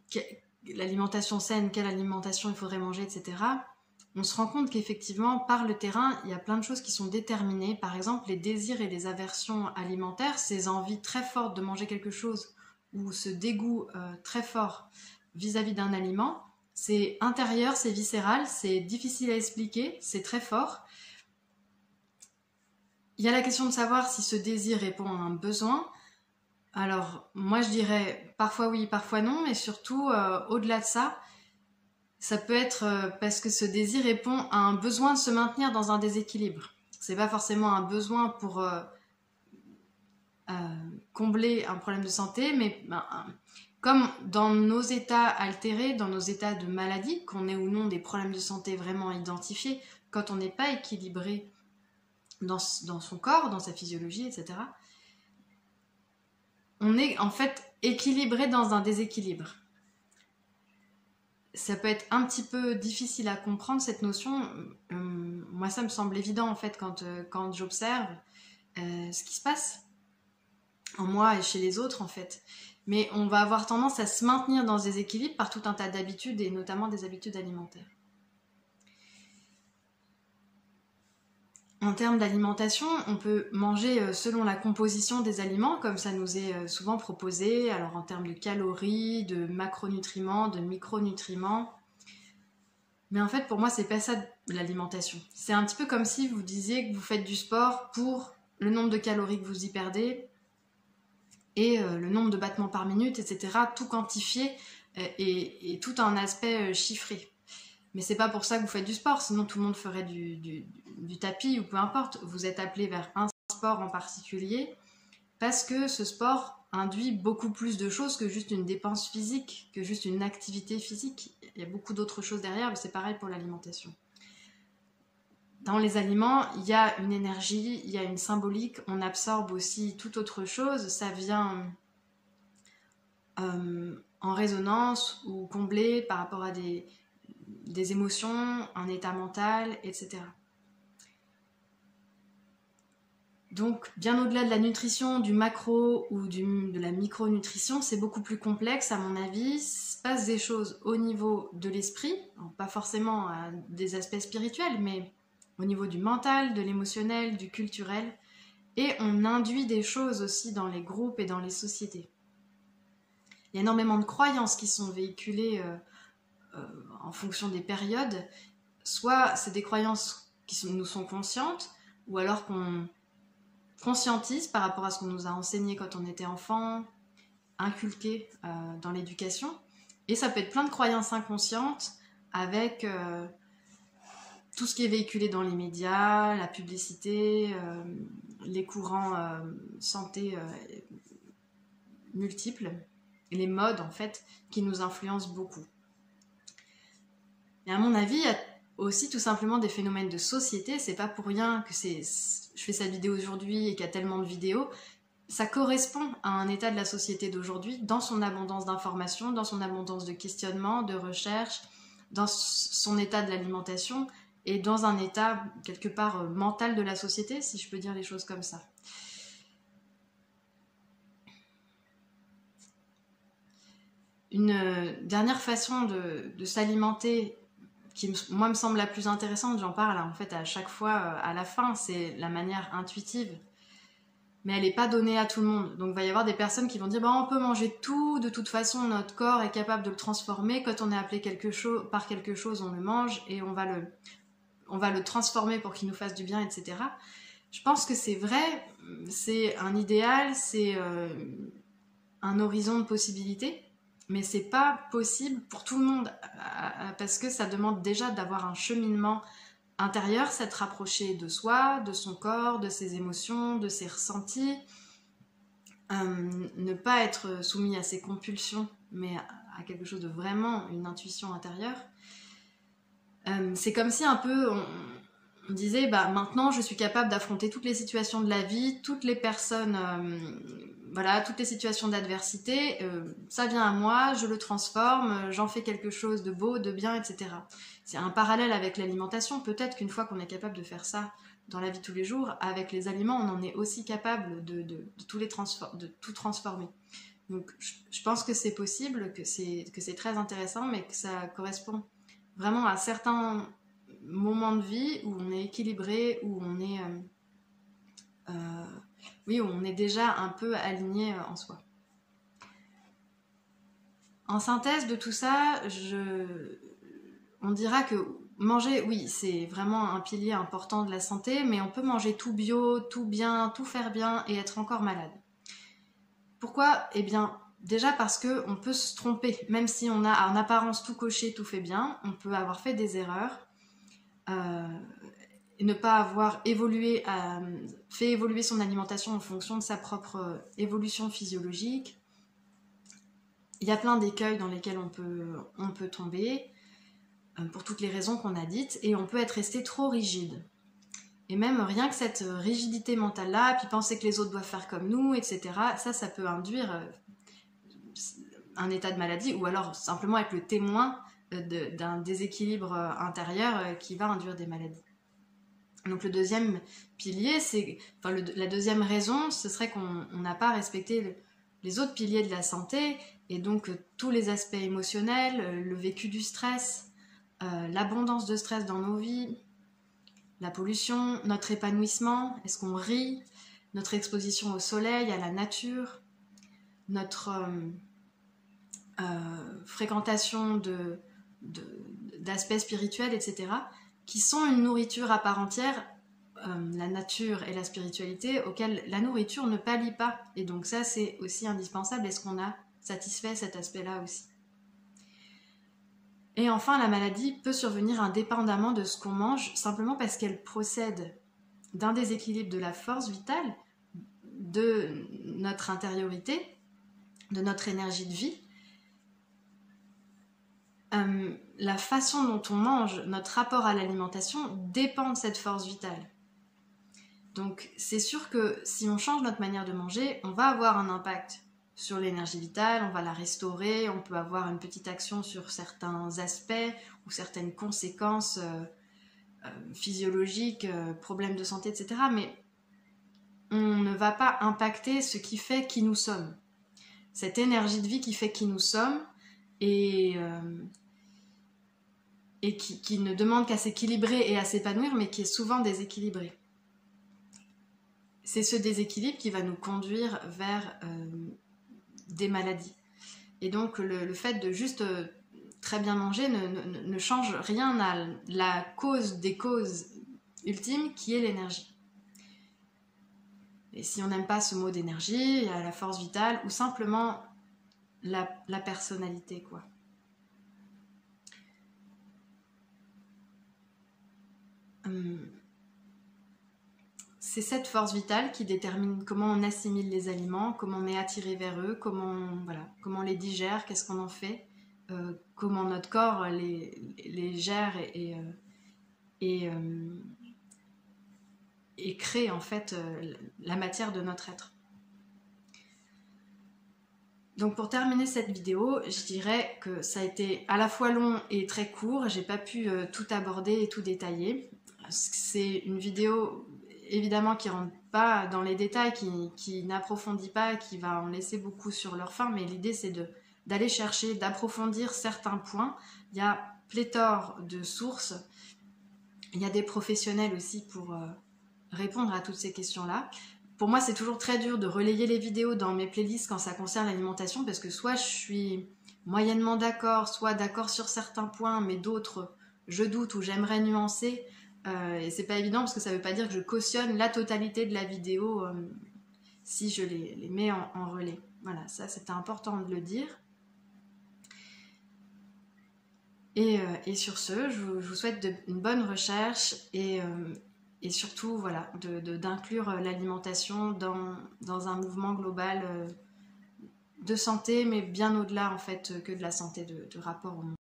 l'alimentation saine, quelle alimentation il faudrait manger, etc., on se rend compte qu'effectivement, par le terrain, il y a plein de choses qui sont déterminées. Par exemple, les désirs et les aversions alimentaires, ces envies très fortes de manger quelque chose ou ce dégoût très fort vis-à-vis d'un aliment, c'est intérieur, c'est viscéral, c'est difficile à expliquer, c'est très fort. Il y a la question de savoir si ce désir répond à un besoin. Alors, moi je dirais parfois oui, parfois non, mais surtout, au-delà de ça, ça peut être parce que ce désir répond à un besoin de se maintenir dans un déséquilibre. C'est pas forcément un besoin pour combler un problème de santé, mais comme dans nos états altérés, dans nos états de maladie, qu'on ait ou non des problèmes de santé vraiment identifiés, quand on n'est pas équilibré dans son corps, dans sa physiologie, etc., on est en fait équilibré dans un déséquilibre. Ça peut être un petit peu difficile à comprendre cette notion. Moi, ça me semble évident en fait quand j'observe ce qui se passe en moi et chez les autres en fait. Mais on va avoir tendance à se maintenir dans des équilibres par tout un tas d'habitudes et notamment des habitudes alimentaires. En termes d'alimentation, on peut manger selon la composition des aliments, comme ça nous est souvent proposé, alors en termes de calories, de macronutriments, de micronutriments. Mais en fait, pour moi, c'est pas ça l'alimentation. C'est un petit peu comme si vous disiez que vous faites du sport pour le nombre de calories que vous y perdez et le nombre de battements par minute, etc. Tout quantifié et tout un aspect chiffré. Mais c'est pas pour ça que vous faites du sport, sinon tout le monde ferait du tapis ou peu importe. Vous êtes appelé vers un sport en particulier parce que ce sport induit beaucoup plus de choses que juste une dépense physique, que juste une activité physique. Il y a beaucoup d'autres choses derrière, mais c'est pareil pour l'alimentation. Dans les aliments, il y a une énergie, il y a une symbolique, on absorbe aussi toute autre chose, ça vient en résonance ou combler par rapport à des émotions, un état mental, etc. Donc, bien au-delà de la nutrition, du macro ou de la micronutrition, c'est beaucoup plus complexe à mon avis. Il se passe des choses au niveau de l'esprit, pas forcément des aspects spirituels, mais au niveau du mental, de l'émotionnel, du culturel. Et on induit des choses aussi dans les groupes et dans les sociétés. Il y a énormément de croyances qui sont véhiculées en fonction des périodes. Soit c'est des croyances qui nous sont conscientes, ou alors qu'on conscientise par rapport à ce qu'on nous a enseigné quand on était enfant, inculqué dans l'éducation. Et ça peut être plein de croyances inconscientes avec tout ce qui est véhiculé dans les médias, la publicité, les courants santé multiples, et les modes en fait qui nous influencent beaucoup. Et à mon avis, il y a aussi tout simplement des phénomènes de société. C'est pas pour rien que je fais cette vidéo aujourd'hui et qu'il y a tellement de vidéos. Ça correspond à un état de la société d'aujourd'hui, dans son abondance d'informations, dans son abondance de questionnements, de recherches, dans son état de l'alimentation et dans un état quelque part mental de la société, si je peux dire les choses comme ça. Une dernière façon de s'alimenter qui moi me semble la plus intéressante, j'en parle en fait à chaque fois à la fin, c'est la manière intuitive, mais elle n'est pas donnée à tout le monde. Donc il va y avoir des personnes qui vont dire on peut manger tout, de toute façon notre corps est capable de le transformer, quand on est appelé par quelque chose on le mange et on on va le transformer pour qu'il nous fasse du bien, etc. Je pense que c'est vrai, c'est un idéal, c'est un horizon de possibilités, mais c'est pas possible pour tout le monde parce que ça demande déjà d'avoir un cheminement intérieur, s'être rapproché de soi, de son corps, de ses émotions, de ses ressentis, ne pas être soumis à ses compulsions, mais à quelque chose de vraiment une intuition intérieure. C'est comme si un peu on disait bah maintenant je suis capable d'affronter toutes les situations de la vie, toutes les personnes, voilà, toutes les situations d'adversité, ça vient à moi, je le transforme, j'en fais quelque chose de beau, de bien, etc. C'est un parallèle avec l'alimentation. Peut-être qu'une fois qu'on est capable de faire ça dans la vie de tous les jours, avec les aliments, on en est aussi capable de tout transformer. Donc je pense que c'est possible, que c'est très intéressant, mais que ça correspond vraiment à certains moments de vie où on est équilibré, où on est, oui, où on est déjà un peu aligné en soi. En synthèse de tout ça, on dira que manger, oui, c'est vraiment un pilier important de la santé, mais on peut manger tout bio, tout bien, tout faire bien et être encore malade. Pourquoi ? Eh bien, déjà parce qu'on peut se tromper, même si on a en apparence tout coché, tout fait bien, on peut avoir fait des erreurs, et ne pas avoir fait évoluer son alimentation en fonction de sa propre évolution physiologique. Il y a plein d'écueils dans lesquels on peut tomber, pour toutes les raisons qu'on a dites, et on peut être resté trop rigide. Et même rien que cette rigidité mentale-là, puis penser que les autres doivent faire comme nous, etc., ça peut induire un état de maladie, ou alors simplement être le témoin d'un déséquilibre intérieur qui va induire des maladies. Donc le deuxième pilier, la deuxième raison, ce serait qu'on n'a pas respecté les autres piliers de la santé, et donc tous les aspects émotionnels, le vécu du stress, l'abondance de stress dans nos vies, la pollution, notre épanouissement, est-ce qu'on rit, notre exposition au soleil, à la nature, notre fréquentation d'aspects spirituels, etc., qui sont une nourriture à part entière, la nature et la spiritualité, auxquelles la nourriture ne pallie pas. Et donc ça, c'est aussi indispensable. Est-ce qu'on a satisfait cet aspect-là aussi ? Et enfin, la maladie peut survenir indépendamment de ce qu'on mange, simplement parce qu'elle procède d'un déséquilibre de la force vitale, de notre intériorité, de notre énergie de vie. La façon dont on mange, notre rapport à l'alimentation dépend de cette force vitale. Donc c'est sûr que si on change notre manière de manger, on va avoir un impact sur l'énergie vitale, on va la restaurer, on peut avoir une petite action sur certains aspects ou certaines conséquences physiologiques, problèmes de santé, etc. Mais on ne va pas impacter ce qui fait qui nous sommes. Cette énergie de vie qui fait qui nous sommes et qui ne demande qu'à s'équilibrer et à s'épanouir, mais qui est souvent déséquilibrée. C'est ce déséquilibre qui va nous conduire vers des maladies. Et donc le fait de juste très bien manger ne change rien à la cause des causes ultimes qui est l'énergie. Et si on n'aime pas ce mot d'énergie, il y a la force vitale ou simplement la personnalité, quoi. C'est cette force vitale qui détermine comment on assimile les aliments, comment on est attiré vers eux, comment on les digère, qu'est-ce qu'on en fait, comment notre corps les gère et crée en fait la matière de notre être. Donc pour terminer cette vidéo, je dirais que ça a été à la fois long et très court, j'ai pas pu tout aborder et tout détailler. C'est une vidéo évidemment qui rentre pas dans les détails, qui n'approfondit pas, qui va en laisser beaucoup sur leur fin, mais l'idée c'est d'aller chercher, d'approfondir certains points. Il y a pléthore de sources, il y a des professionnels aussi pour répondre à toutes ces questions-là. Pour moi, c'est toujours très dur de relayer les vidéos dans mes playlists quand ça concerne l'alimentation, parce que soit je suis moyennement d'accord, soit d'accord sur certains points, mais d'autres, je doute ou j'aimerais nuancer. Et c'est pas évident parce que ça veut pas dire que je cautionne la totalité de la vidéo si je les mets en relais. Voilà, ça c'était important de le dire. Et sur ce, je vous souhaite une bonne recherche et surtout voilà, d'inclure l'alimentation dans un mouvement global de santé, mais bien au-delà en fait que de la santé de rapport au monde.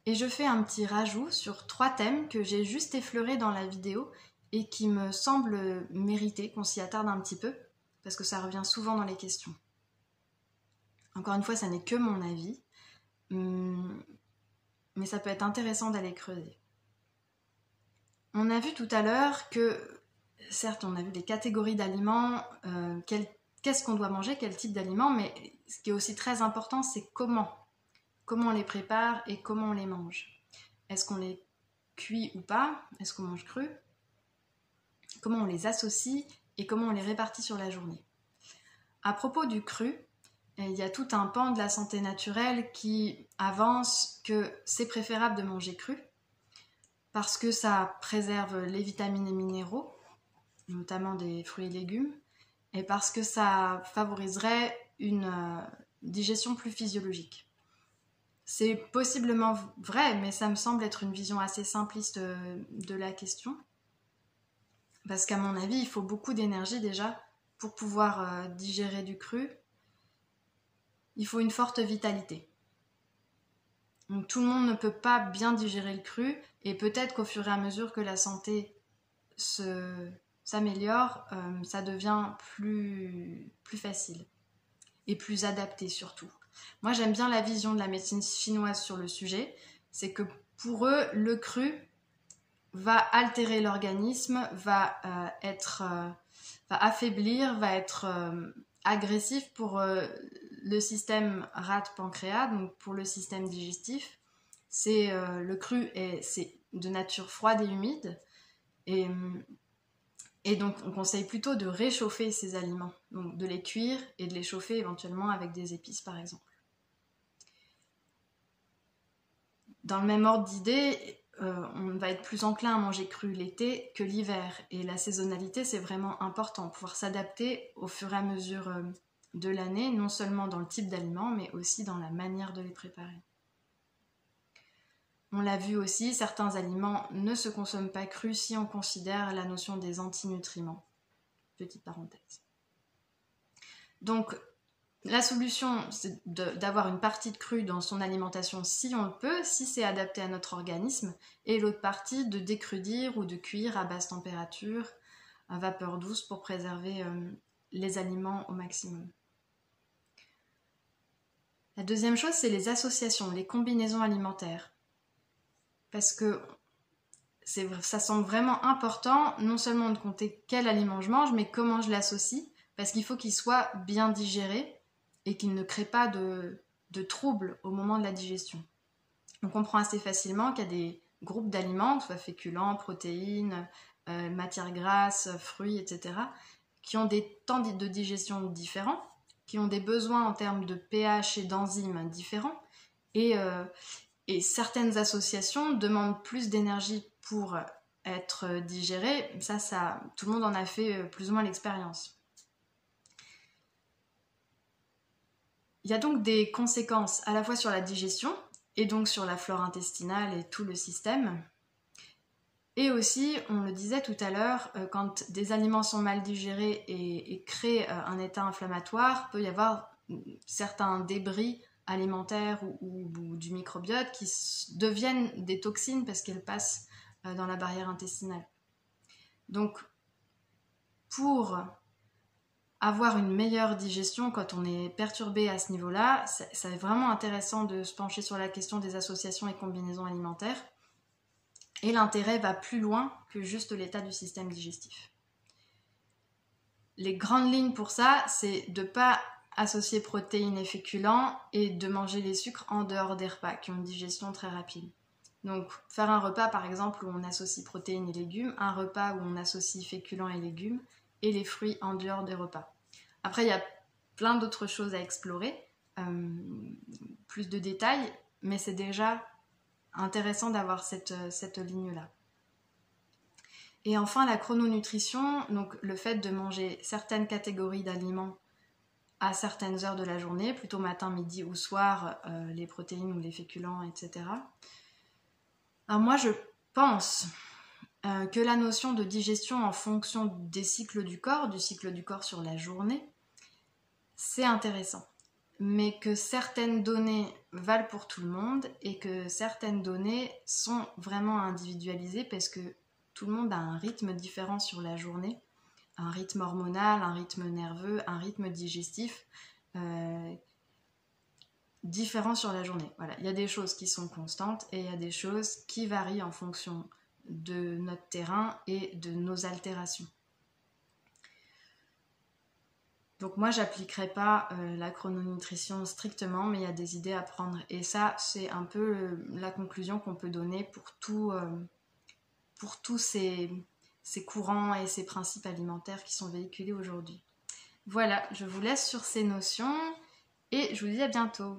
Et je fais un petit rajout sur 3 thèmes que j'ai juste effleurés dans la vidéo et qui me semblent mériter qu'on s'y attarde un petit peu, parce que ça revient souvent dans les questions. Encore une fois, ça n'est que mon avis, mais ça peut être intéressant d'aller creuser. On a vu tout à l'heure que, certes, on a vu des catégories d'aliments, qu'est-ce qu'on doit manger, quel type d'aliments, mais ce qui est aussi très important, c'est comment on les prépare et comment on les mange. Est-ce qu'on les cuit ou pas? Est-ce qu'on mange cru? Comment on les associe et comment on les répartit sur la journée? À propos du cru, il y a tout un pan de la santé naturelle qui avance que c'est préférable de manger cru parce que ça préserve les vitamines et minéraux, notamment des fruits et légumes, et parce que ça favoriserait une digestion plus physiologique. C'est possiblement vrai, mais ça me semble être une vision assez simpliste de la question. Parce qu'à mon avis, il faut beaucoup d'énergie déjà pour pouvoir digérer du cru. Il faut une forte vitalité. Donc tout le monde ne peut pas bien digérer le cru, et peut-être qu'au fur et à mesure que la santé s'améliore, ça devient plus facile et plus adapté surtout. Moi, j'aime bien la vision de la médecine chinoise sur le sujet. C'est que pour eux, le cru va altérer l'organisme, va affaiblir, va être agressif pour le système rate-pancréas, donc pour le système digestif. Le cru, c'est de nature froide et humide. Et donc, on conseille plutôt de réchauffer ces aliments, donc de les cuire et de les chauffer éventuellement avec des épices par exemple. Dans le même ordre d'idée, on va être plus enclin à manger cru l'été que l'hiver. Et la saisonnalité, c'est vraiment important, pouvoir s'adapter au fur et à mesure de l'année, non seulement dans le type d'aliments, mais aussi dans la manière de les préparer. On l'a vu aussi, certains aliments ne se consomment pas crus si on considère la notion des antinutriments. Petite parenthèse. Donc, la solution, c'est d'avoir une partie de cru dans son alimentation si on le peut, si c'est adapté à notre organisme, et l'autre partie de décrudir ou de cuire à basse température, à vapeur douce pour préserver les aliments au maximum. La deuxième chose, c'est les associations, les combinaisons alimentaires. Parce que ça semble vraiment important, non seulement de compter quel aliment je mange, mais comment je l'associe, parce qu'il faut qu'il soit bien digéré et qu'il ne crée pas de troubles au moment de la digestion. On comprend assez facilement qu'il y a des groupes d'aliments, soit féculents, protéines, matières grasses, fruits, etc., qui ont des temps de digestion différents, qui ont des besoins en termes de pH et d'enzymes différents, et certaines associations demandent plus d'énergie pour être digérées. Ça, tout le monde en a fait plus ou moins l'expérience. Il y a donc des conséquences à la fois sur la digestion et donc sur la flore intestinale et tout le système. Et aussi, on le disait tout à l'heure, quand des aliments sont mal digérés et créent un état inflammatoire, peut y avoir certains débris alimentaires ou du microbiote qui deviennent des toxines parce qu'elles passent dans la barrière intestinale. Donc, pour avoir une meilleure digestion quand on est perturbé à ce niveau-là, c'est vraiment intéressant de se pencher sur la question des associations et combinaisons alimentaires. Et l'intérêt va plus loin que juste l'état du système digestif. Les grandes lignes pour ça, c'est de ne pas associer protéines et féculents et de manger les sucres en dehors des repas qui ont une digestion très rapide. Donc faire un repas par exemple où on associe protéines et légumes, un repas où on associe féculents et légumes, et les fruits en dehors des repas. Après, il y a plein d'autres choses à explorer, plus de détails, mais c'est déjà intéressant d'avoir cette ligne-là. Et enfin, la chrononutrition, donc le fait de manger certaines catégories d'aliments à certaines heures de la journée, plutôt matin, midi ou soir, les protéines ou les féculents, etc. Alors moi, je pense que la notion de digestion en fonction des cycles du corps, du cycle du corps sur la journée, c'est intéressant. Mais que certaines données valent pour tout le monde et que certaines données sont vraiment individualisées parce que tout le monde a un rythme différent sur la journée, un rythme hormonal, un rythme nerveux, un rythme digestif différent sur la journée. Voilà, il y a des choses qui sont constantes et il y a des choses qui varient en fonction de notre terrain et de nos altérations. Donc moi, j'appliquerai pas la chrononutrition strictement, mais il y a des idées à prendre. Et ça, c'est un peu la conclusion qu'on peut donner pour tous ces courants et ces principes alimentaires qui sont véhiculés aujourd'hui. Voilà, je vous laisse sur ces notions et je vous dis à bientôt.